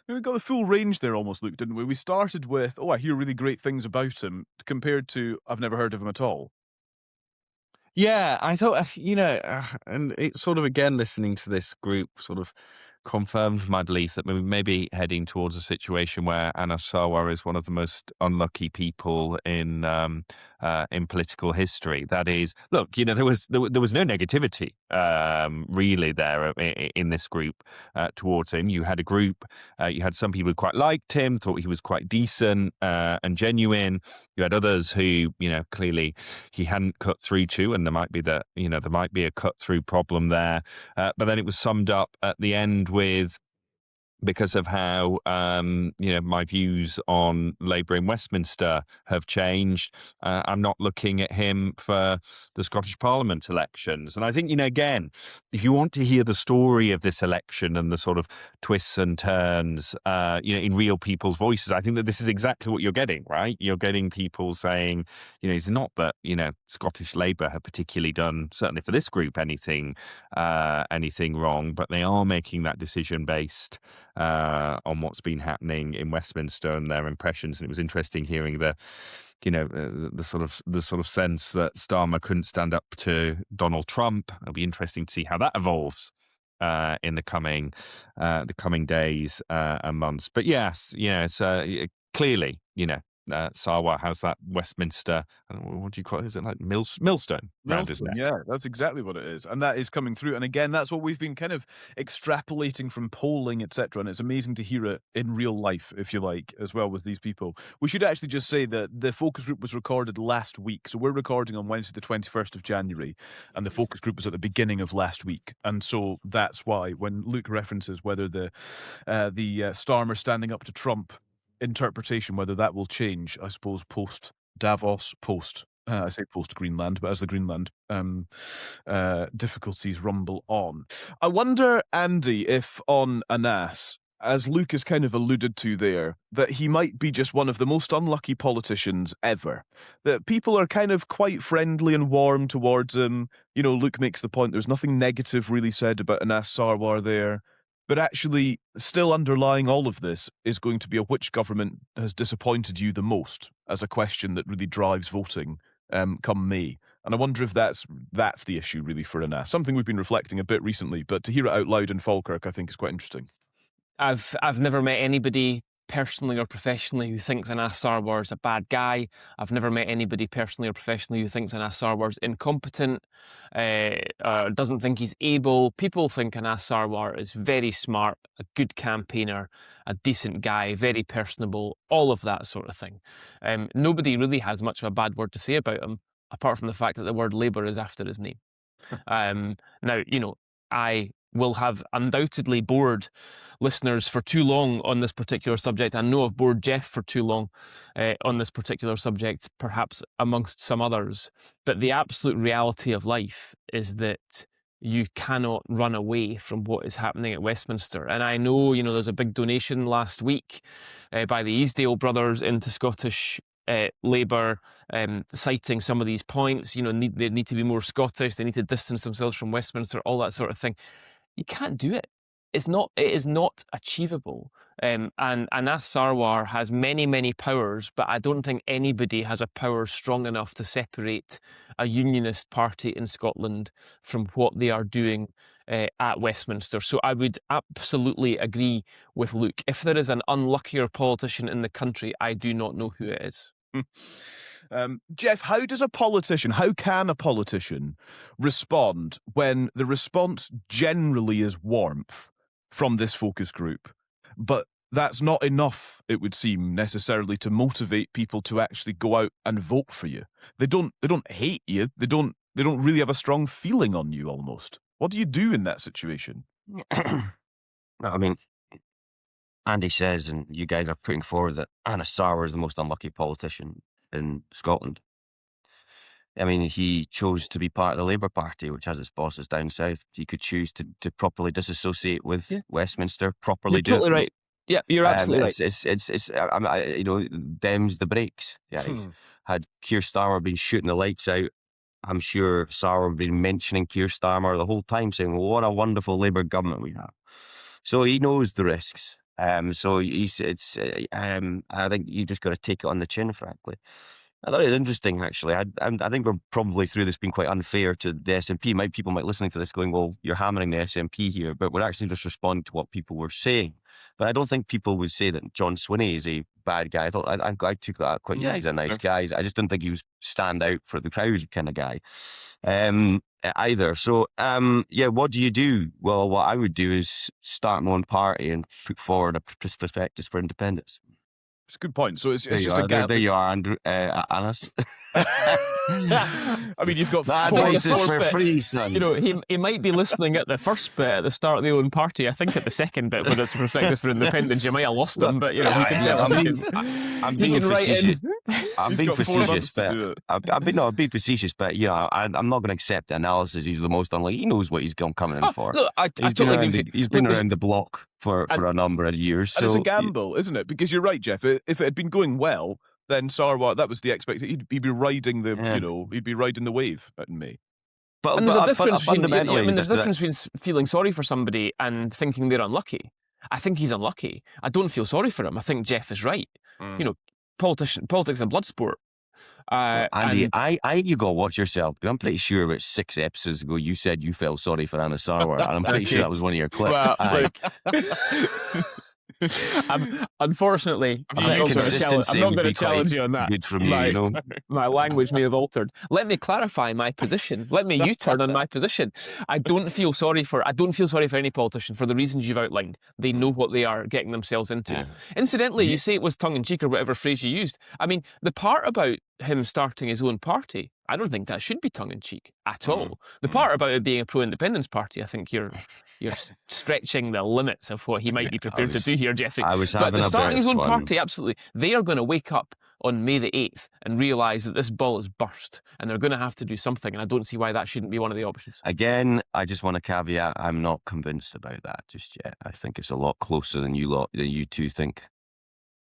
A: We got the full range there almost, Luke, didn't we? We started with, I hear really great things about him, compared to, I've never heard of him at all.
C: Yeah, I thought, and it's sort of, again, listening to this group sort of confirmed my belief that we may be heading towards a situation where Anna Sarwar is one of the most unlucky people in political history. That is, look, there was no negativity really there in this group towards him. You had a group, you had some people who quite liked him, thought he was quite decent and genuine. You had others who, clearly he hadn't cut through to, and there might be a cut through problem there. But then it was summed up at the end with, because of how my views on Labour in Westminster have changed, I'm not looking at him for the Scottish Parliament elections. And I think, again, if you want to hear the story of this election and the sort of twists and turns, in real people's voices, I think that this is exactly what you're getting, right? You're getting people saying, it's not that, Scottish Labour have particularly done, certainly for this group, anything wrong, but they are making that decision based on what's been happening in Westminster and their impressions. And it was interesting hearing the sort of sense that Starmer couldn't stand up to Donald Trump. It'll be interesting to see how that evolves in the coming days and months. But yes, it's clearly, Sarwar has that Westminster, what do you call it? Is it like millstone?
A: Yeah, that's exactly what it is. And that is coming through. And again, that's what we've been kind of extrapolating from polling, etc. And it's amazing to hear it in real life, if you like, as well with these people. We should actually just say that the focus group was recorded last week. So we're recording on Wednesday, the 21st of January. And the focus group was at the beginning of last week. And so that's why when Luke references whether the Starmer standing up to Trump interpretation, whether that will change, I suppose, post Davos, I say post Greenland, but as the Greenland difficulties rumble on. I wonder, Andy, if on Anas, as Luke has kind of alluded to there, that he might be just one of the most unlucky politicians ever. That people are kind of quite friendly and warm towards him. Luke makes the point there's nothing negative really said about Anas Sarwar there. But actually, still underlying all of this is going to be which government has disappointed you the most, as a question that really drives voting come May. And I wonder if that's the issue really for Anas. Something we've been reflecting a bit recently, but to hear it out loud in Falkirk, I think is quite interesting.
D: I've never met anybody personally or professionally who thinks Anas Sarwar is a bad guy. I've never met anybody personally or professionally who thinks Anas Sarwar is incompetent, doesn't think he's able. People think Anas Sarwar is very smart, a good campaigner, a decent guy, very personable, all of that sort of thing. Nobody really has much of a bad word to say about him, apart from the fact that the word Labour is after his name. Now, I will have undoubtedly bored listeners for too long on this particular subject. I know I've bored Geoff for too long on this particular subject, perhaps amongst some others. But the absolute reality of life is that you cannot run away from what is happening at Westminster. And I know, there's a big donation last week by the Easdale brothers into Scottish Labour, citing some of these points. They need to be more Scottish. They need to distance themselves from Westminster, all that sort of thing. You can't do it. It is not achievable. And Anas Sarwar has many, many powers, but I don't think anybody has a power strong enough to separate a unionist party in Scotland from what they are doing at Westminster. So I would absolutely agree with Luke. If there is an unluckier politician in the country, I do not know who it is.
A: Geoff, how can a politician respond when the response generally is warmth from this focus group, but that's not enough, it would seem, necessarily to motivate people to actually go out and vote for you? They don't hate you. They don't really have a strong feeling on you almost. What do you do in that situation?
B: I mean, Andy says, and you guys are putting forward, that Anas Sarwar is the most unlucky politician in Scotland. I mean, he chose to be part of the Labour Party, which has its bosses down south. He could choose to properly disassociate with Westminster, properly
D: You're
B: do
D: totally
B: it.
D: right. Yeah, you're absolutely right.
B: Dems the brakes. Yeah, had Keir Starmer been shooting the lights out, I'm sure Sarwar would be mentioning Keir Starmer the whole time, saying, well, what a wonderful Labour government we have. So he knows the risks. I think you just got to take it on the chin, frankly. I thought it was interesting, actually. I think we're probably through this being quite unfair to the SNP. People might listening to this going, well, you're hammering the SNP here, but we're actually just responding to what people were saying. But I don't think people would say that John Swinney is a bad guy. I took that quite, he's a nice guy. I just didn't think he was stand out for the crowd kind of guy either. So, what do you do? Well, what I would do is start my own party and put forward a prospectus for independence.
A: It's a good point. So it's just
B: a
A: gap.
B: There you are, Andrew, Anas.
A: I mean, you've got
B: that advice is for free, son.
D: He might be listening at the first bit at the start of the own party. I think at the second bit, when it's prospectus for independence, you might have lost him. But
B: I'm being facetious. I'm being facetious, but I'm being facetious. But I'm not going to accept the analysis. He's the most unlikely. He knows what he's coming in for.
D: Look,
B: He's been around the block for a number of years.
A: And it's a gamble, isn't it? Because you're right, Geoff. If it had been going well, then Sarwar, that was the expectation. He'd be riding he'd be riding the wave in May.
D: But there's a difference there's a difference between feeling sorry for somebody and thinking they're unlucky. I think he's unlucky. I don't feel sorry for him. I think Geoff is right. Politics is a blood sport.
B: Andy, you got to watch yourself. I'm pretty sure about 6 episodes ago you said you felt sorry for Anas Sarwar, and I'm pretty sure that was one of your clips.
D: Well, unfortunately, I'm not going to challenge you on that.
B: Good from you,
D: My language may have altered. Let me clarify my position. Let me U-turn on my position. I don't feel sorry for any politician for the reasons you've outlined. They know what they are getting themselves into. Yeah. Incidentally, you say it was tongue-in-cheek or whatever phrase you used. I mean, the part about him starting his own party, I don't think that should be tongue-in-cheek at all. The part about it being a pro-independence party, I think you're stretching the limits of what he might be prepared to do here, Jeffrey. But starting his own party, absolutely. They are going to wake up on May the 8th and realise that this ball is burst and they're going to have to do something, and I don't see why that shouldn't be one of the options.
B: Again, I just want to caveat, I'm not convinced about that just yet. I think it's a lot closer than you two think.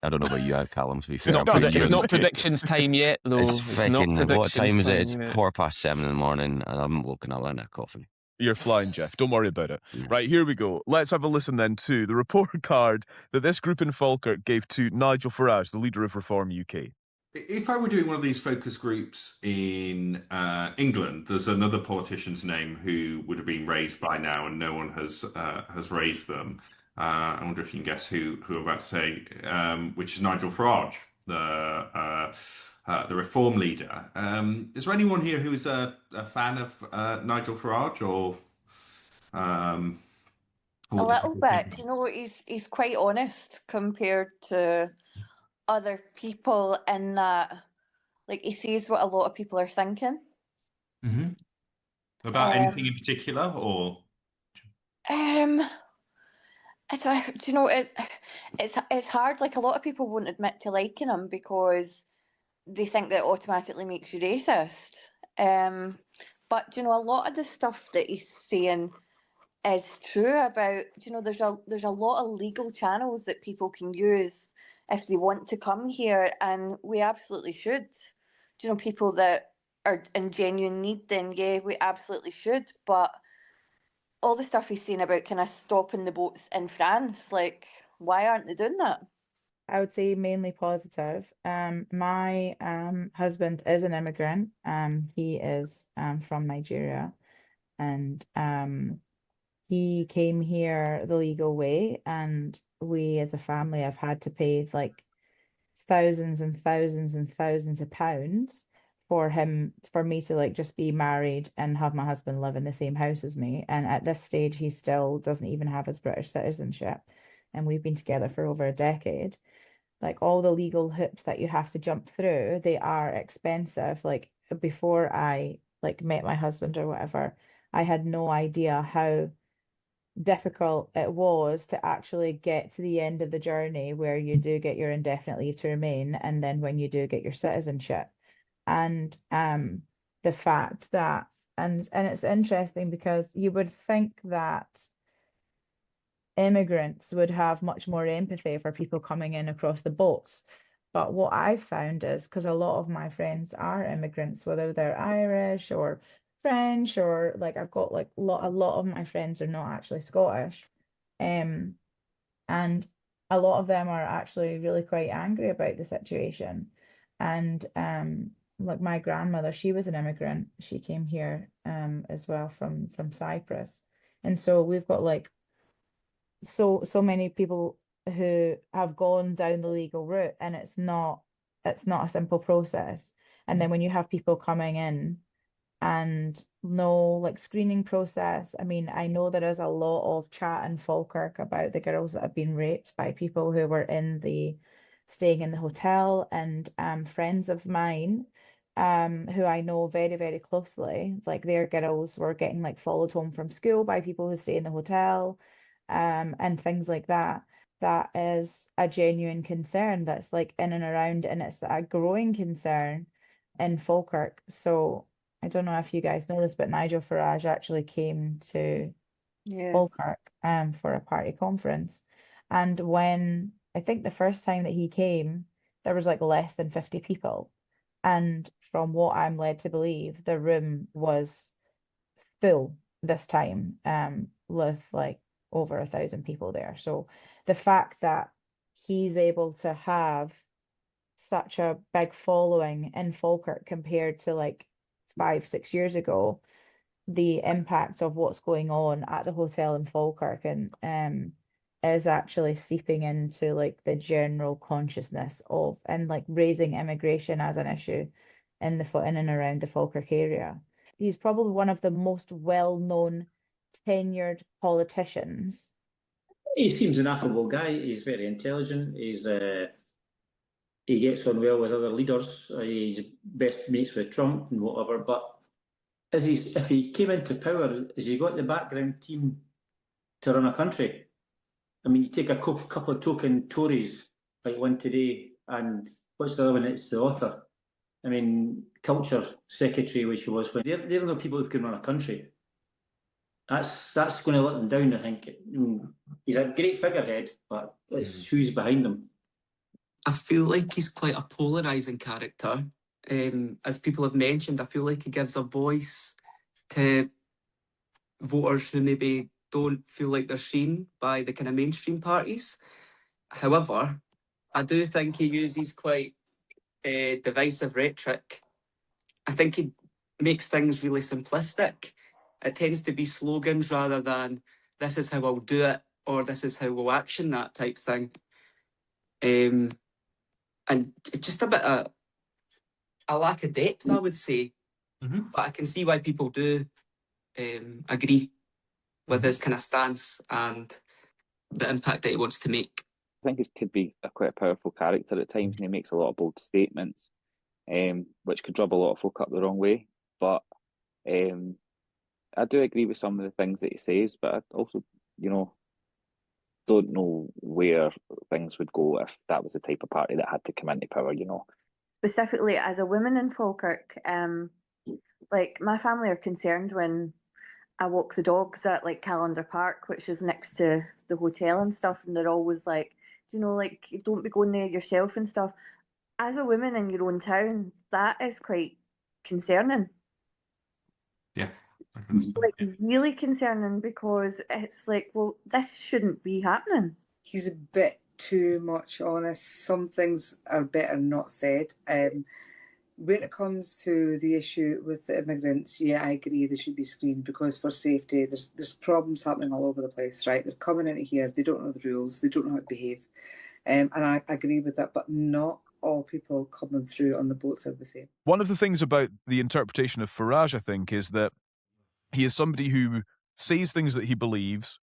B: I don't know about you, Calum, to be fair.
D: It's not predictions time yet, though.
B: What time is it? It's 7:15 in the morning, and I'm woken up with a coffee.
A: You're flying, Geoff. Don't worry about it. Yeah. Right, here we go. Let's have a listen then to the report card that this group in Falkirk gave to Nigel Farage, the leader of Reform UK.
L: If I were doing one of these focus groups in England, there's another politician's name who would have been raised by now, and no one has raised them. I wonder if you can guess who I'm about to say, which is Nigel Farage, the Reform leader. Is there anyone here who is a fan of Nigel Farage, or
H: a little bit? He's quite honest compared to other people in that, he sees what a lot of people are thinking.
L: About anything in particular, or?
M: It's do you know it's hard. Like, a lot of people won't admit to liking him because they think that automatically makes you racist. But you know, a lot of the stuff that he's saying is true about. You know, there's a lot of legal channels that people can use if they want to come here, and we absolutely should. You know, people that are in genuine need, then yeah, we absolutely should. But all the stuff he's saying about kind of stopping the boats in France, like, why aren't they doing that?
J: I would say mainly positive. My husband is an immigrant. He is from Nigeria, and he came here the legal way, and we as a family have had to pay like thousands and thousands and thousands of pounds for me to like just be married and have my husband live in the same house as me. And at this stage, he still doesn't even have his British citizenship, and we've been together for over a decade. Like, all the legal hoops that you have to jump through, they are expensive. Like, before I like met my husband or whatever, I had no idea how difficult it was to actually get to the end of the journey where you do get your indefinite leave to remain, and then when you do get your citizenship. And the fact that, and it's interesting because you would think that immigrants would have much more empathy for people coming in across the boats. But what I've found is, because a lot of my friends are immigrants, whether they're Irish or French, or like I've got like a lot of my friends are not actually Scottish. Um, and a lot of them are actually really quite angry about the situation. And like my grandmother, she was an immigrant. She came here as well from Cyprus. And so we've got like so many people who have gone down the legal route, and it's not a simple process. And then when you have people coming in and no like screening process, I mean, I know there is a lot of chat in Falkirk about the girls that have been raped by people who were staying in the hotel, and friends of mine who I know very, very closely, like their girls were getting like followed home from school by people who stay in the hotel, and things like that. That is a genuine concern that's like in and around, and it's a growing concern in Falkirk. So I don't know if you guys know this, but Nigel Farage actually came to
M: Yeah.
J: Falkirk for a party conference. And when I think the first time that he came, there was like less than 50 people. And from what I'm led to believe, the room was full this time, with like over 1,000 people there. So the fact that he's able to have such a big following in Falkirk compared to like 5, 6 years ago, the impact of what's going on at the hotel in Falkirk and is actually seeping into like the general consciousness of, and like raising immigration as an issue in and around the Falkirk area. He's probably one of the most well-known tenured politicians.
N: He seems an affable guy. He's very intelligent. He gets on well with other leaders. He's best mates with Trump and whatever. But if he came into power, has he got the background team to run a country? I mean, you take a couple of token Tories like one today, and what's the other one? It's the author. I mean, culture secretary, which he was when they're not people who can run a country. That's going to let them down, I think. He's a great figurehead, but it's who's behind him.
F: I feel like he's quite a polarising character. As people have mentioned, I feel like he gives a voice to voters who maybe don't feel like they're seen by the kind of mainstream parties. However, I do think he uses quite divisive rhetoric. I think he makes things really simplistic. It tends to be slogans rather than "this is how I'll do it" or "this is how we'll action that" type thing. And it's just a bit of a lack of depth, I would say. But I can see why people do agree with his kind of stance and the impact that he wants to make.
I: I think he could be quite a powerful character at times, and he makes a lot of bold statements, which could rub a lot of folk up the wrong way. But I do agree with some of the things that he says, but I also don't know where things would go if that was the type of party that had to come into power.
M: Specifically, as a woman in Falkirk, like my family are concerned when I walk the dogs at like Calendar Park, which is next to the hotel and stuff, and they're always like, like, don't be going there yourself and stuff. As a woman in your own town, that is quite concerning.
L: Yeah.
M: Like, really concerning, because it's like, well, this shouldn't be happening.
O: He's a bit too much honest. Some things are better not said. When it comes to the issue with the immigrants, yeah, I agree they should be screened, because for safety, there's problems happening all over the place, right? They're coming into here, they don't know the rules, they don't know how to behave. And I agree with that, but not all people coming through on the boats are the same.
A: One of the things about the interpretation of Farage, I think, is that he is somebody who says things that he believes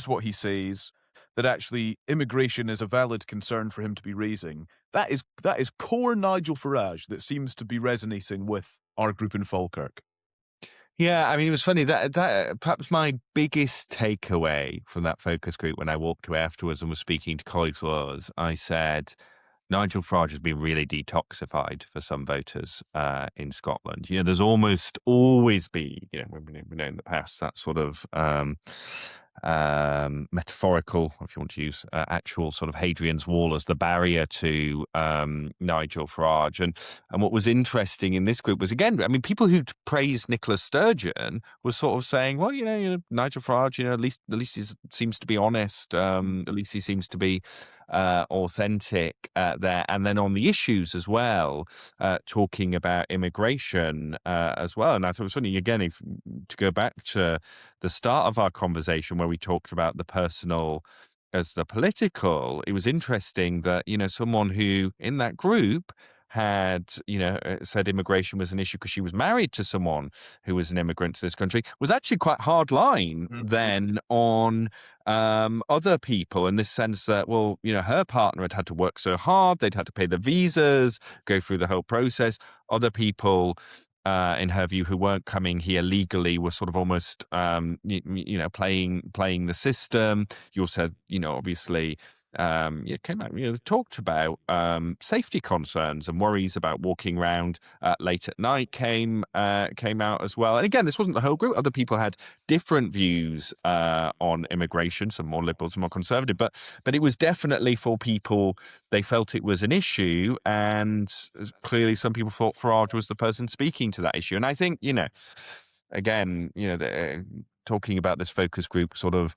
A: what he says, that actually immigration is a valid concern for him to be raising. That is core Nigel Farage that seems to be resonating with our group in Falkirk.
C: Yeah, I mean, it was funny that perhaps my biggest takeaway from that focus group when I walked away afterwards and was speaking to colleagues was I said, Nigel Farage has been really detoxified for some voters in Scotland. There's almost always been, we know in the past, that sort of metaphorical, if you want to use actual sort of Hadrian's Wall as the barrier to Nigel Farage. And what was interesting in this group was, again, I mean, people who'd praised Nicola Sturgeon were sort of saying, well, Nigel Farage, at least he seems to be honest. At least he seems to be authentic there. And then on the issues as well, talking about immigration as well. And I thought it was funny, again, to go back to the start of our conversation where we talked about the personal as the political, it was interesting that, someone who in that group had, said immigration was an issue because she was married to someone who was an immigrant to this country, was actually quite hard line then on other people, in this sense that, well, her partner had to work so hard, they'd had to pay the visas, go through the whole process. Other people, in her view, who weren't coming here legally were sort of almost, playing the system. You also had, obviously, came out, talked about safety concerns and worries about walking around late at night came out as well. And again, this wasn't the whole group. Other people had different views on immigration, some more liberal, some more conservative, but it was definitely for people, they felt it was an issue, and clearly some people thought Farage was the person speaking to that issue. And I think, again, talking about this focus group sort of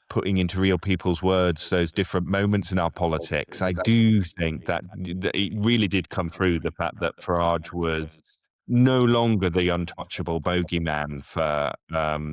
C: putting into real people's words those different moments in our politics, I do think that it really did come through, the fact that Farage was no longer the untouchable bogeyman for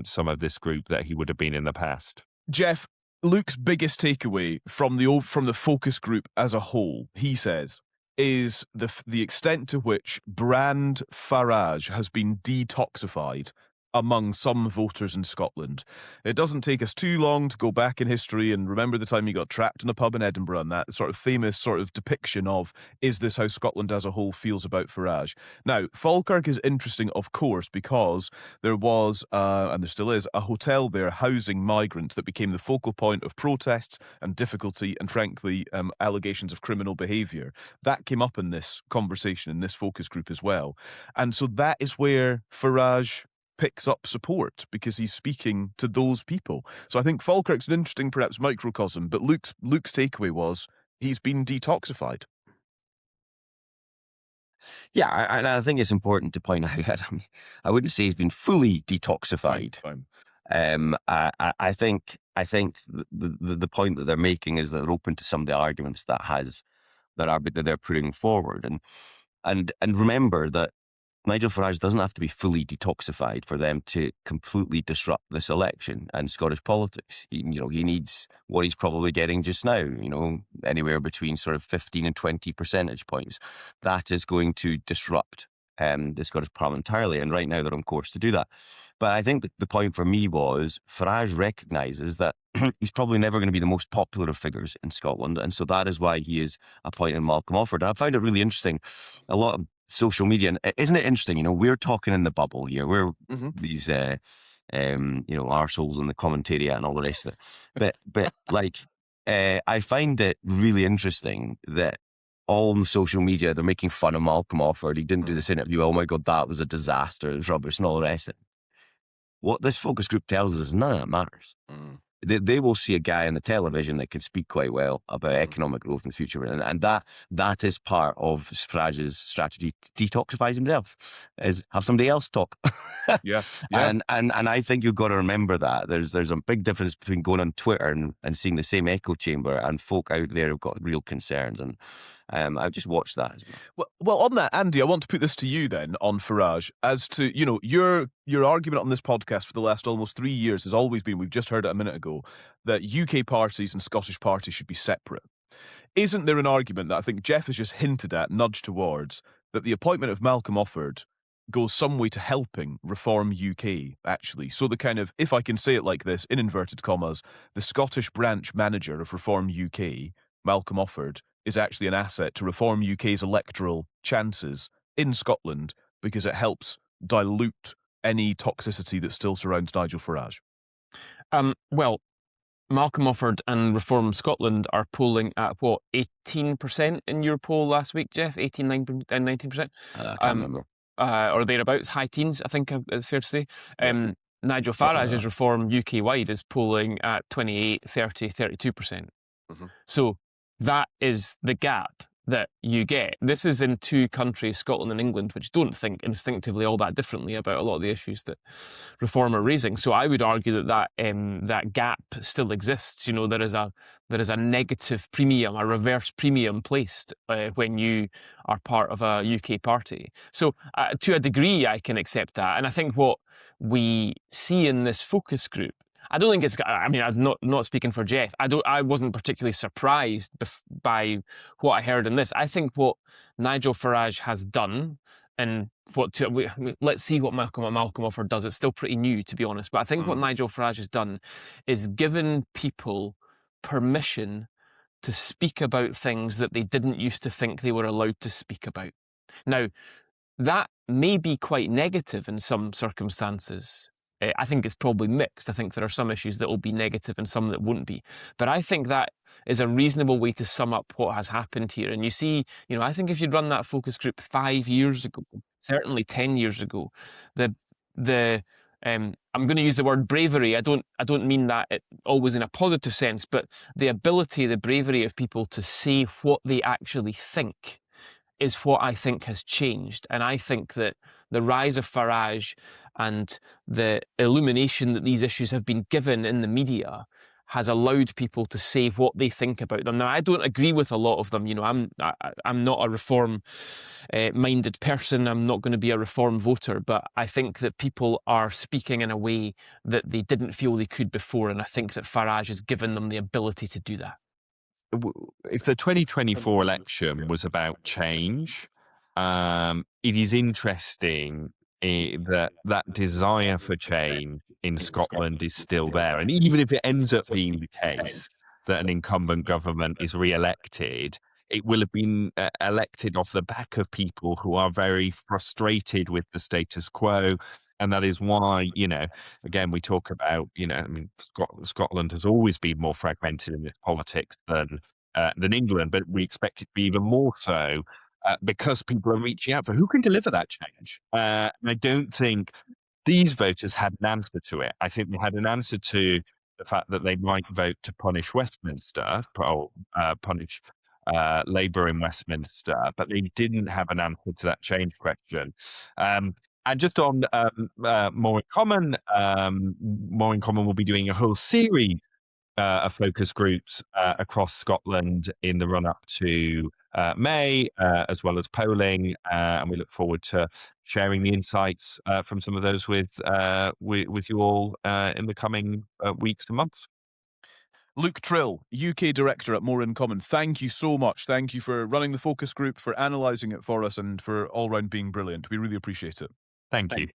C: some of this group that he would have been in the past.
A: Geoff, Luke's biggest takeaway from the focus group as a whole, he says, is the extent to which brand Farage has been detoxified among some voters in Scotland. It doesn't take us too long to go back in history and remember the time he got trapped in a pub in Edinburgh, and that sort of famous sort of depiction of, is this how Scotland as a whole feels about Farage? Now, Falkirk is interesting, of course, because there was, and there still is, a hotel there housing migrants that became the focal point of protests and difficulty and, frankly, allegations of criminal behaviour. That came up in this conversation, in this focus group as well. And so that is where Farage picks up support, because he's speaking to those people. So I think Falkirk's an interesting, perhaps, microcosm, but Luke's takeaway was he's been detoxified.
B: Yeah, I think it's important to point out, I wouldn't say he's been fully detoxified. I think the point that they're making is that they're open to some of the arguments that they're putting forward, and remember that Nigel Farage doesn't have to be fully detoxified for them to completely disrupt this election and Scottish politics. He needs what he's probably getting just now, anywhere between sort of 15 and 20 percentage points. That is going to disrupt the Scottish Parliament entirely, and right now they're on course to do that. But I think the point for me was Farage recognises that he's probably never going to be the most popular of figures in Scotland, and so that is why he is appointing Malcolm Offord. And I found it really interesting. A lot of social media, and isn't it interesting? We're talking in the bubble here. We're these arseholes in the commentariat and all the rest of it. But like, I find it really interesting that on social media they're making fun of Malcolm Offord. He didn't do this interview. Oh my God, that was a disaster. It was rubbish and all the rest of it. What this focus group tells us is none of that matters. They will see a guy on the television that can speak quite well about economic growth in the future, and that is part of Farage's strategy to detoxify himself, is have somebody else talk.
A: Yeah.
B: And I think you've got to remember that there's a big difference between going on Twitter and seeing the same echo chamber and folk out there who've got real concerns, and I've just watched that as well.
A: Well, on that, Andy, I want to put this to you then on Farage as to, your argument on this podcast for the last almost 3 years has always been, we've just heard it a minute ago, that UK parties and Scottish parties should be separate. Isn't there an argument that I think Geoff has just hinted at, nudged towards, that the appointment of Malcolm Offord goes some way to helping Reform UK, actually? So the kind of, if I can say it like this, in inverted commas, the Scottish branch manager of Reform UK, Malcolm Offord, is actually an asset to Reform UK's electoral chances in Scotland because it helps dilute any toxicity that still surrounds Nigel Farage.
D: Well, Malcolm Offord and Reform Scotland are polling at, 18% in your poll last week, Geoff? 18, 19%?
B: I can't remember.
D: Or thereabouts, high teens, I think it's fair to say. Nigel Farage's Reform UK-wide is polling at 28, 30, 32%. So that is the gap that you get. This is in two countries, Scotland and England, which don't think instinctively all that differently about a lot of the issues that Reform are raising. So I would argue that gap still exists. There is a negative premium, a reverse premium placed when you are part of a UK party. So to a degree, I can accept that. And I think what we see in this focus group, I don't think it's. I mean, I'm not speaking for Geoff. I wasn't particularly surprised by what I heard in this. I think what Nigel Farage has done, and let's see what Malcolm Offord does. It's still pretty new, to be honest. But I think what Nigel Farage has done is given people permission to speak about things that they didn't used to think they were allowed to speak about. Now, that may be quite negative in some circumstances. I think it's probably mixed. I think there are some issues that will be negative and some that won't be. But I think that is a reasonable way to sum up what has happened here. And you see, I think if you'd run that focus group 5 years ago, certainly 10 years ago, I'm going to use the word bravery. I don't mean that always in a positive sense, but the bravery of people to say what they actually think is what I think has changed. And I think that the rise of Farage and the illumination that these issues have been given in the media has allowed people to say what they think about them. Now, I don't agree with a lot of them. I'm not a reform-minded person. I'm not going to be a reform voter, but I think that people are speaking in a way that they didn't feel they could before, and I think that Farage has given them the ability to do that.
C: If the 2024 election was about change, it is interesting that desire for change in Scotland is still there. And even if it ends up being the case that an incumbent government is re-elected, it will have been elected off the back of people who are very frustrated with the status quo. And that is why, again, we talk about, Scotland has always been more fragmented in its politics than England, but we expect it to be even more so because people are reaching out for who can deliver that change. And I don't think these voters had an answer to it. I think they had an answer to the fact that they might vote to punish Westminster, punish Labour in Westminster, but they didn't have an answer to that change question. And just on More in Common, More in Common will be doing a whole series of focus groups across Scotland in the run-up to May, as well as polling, and we look forward to sharing the insights from some of those with you all in the coming weeks and months.
A: Luke Tryl, UK Director at More in Common, thank you so much. Thank you for running the focus group, for analysing it for us, and for all round being brilliant. We really appreciate it.
C: Thank you.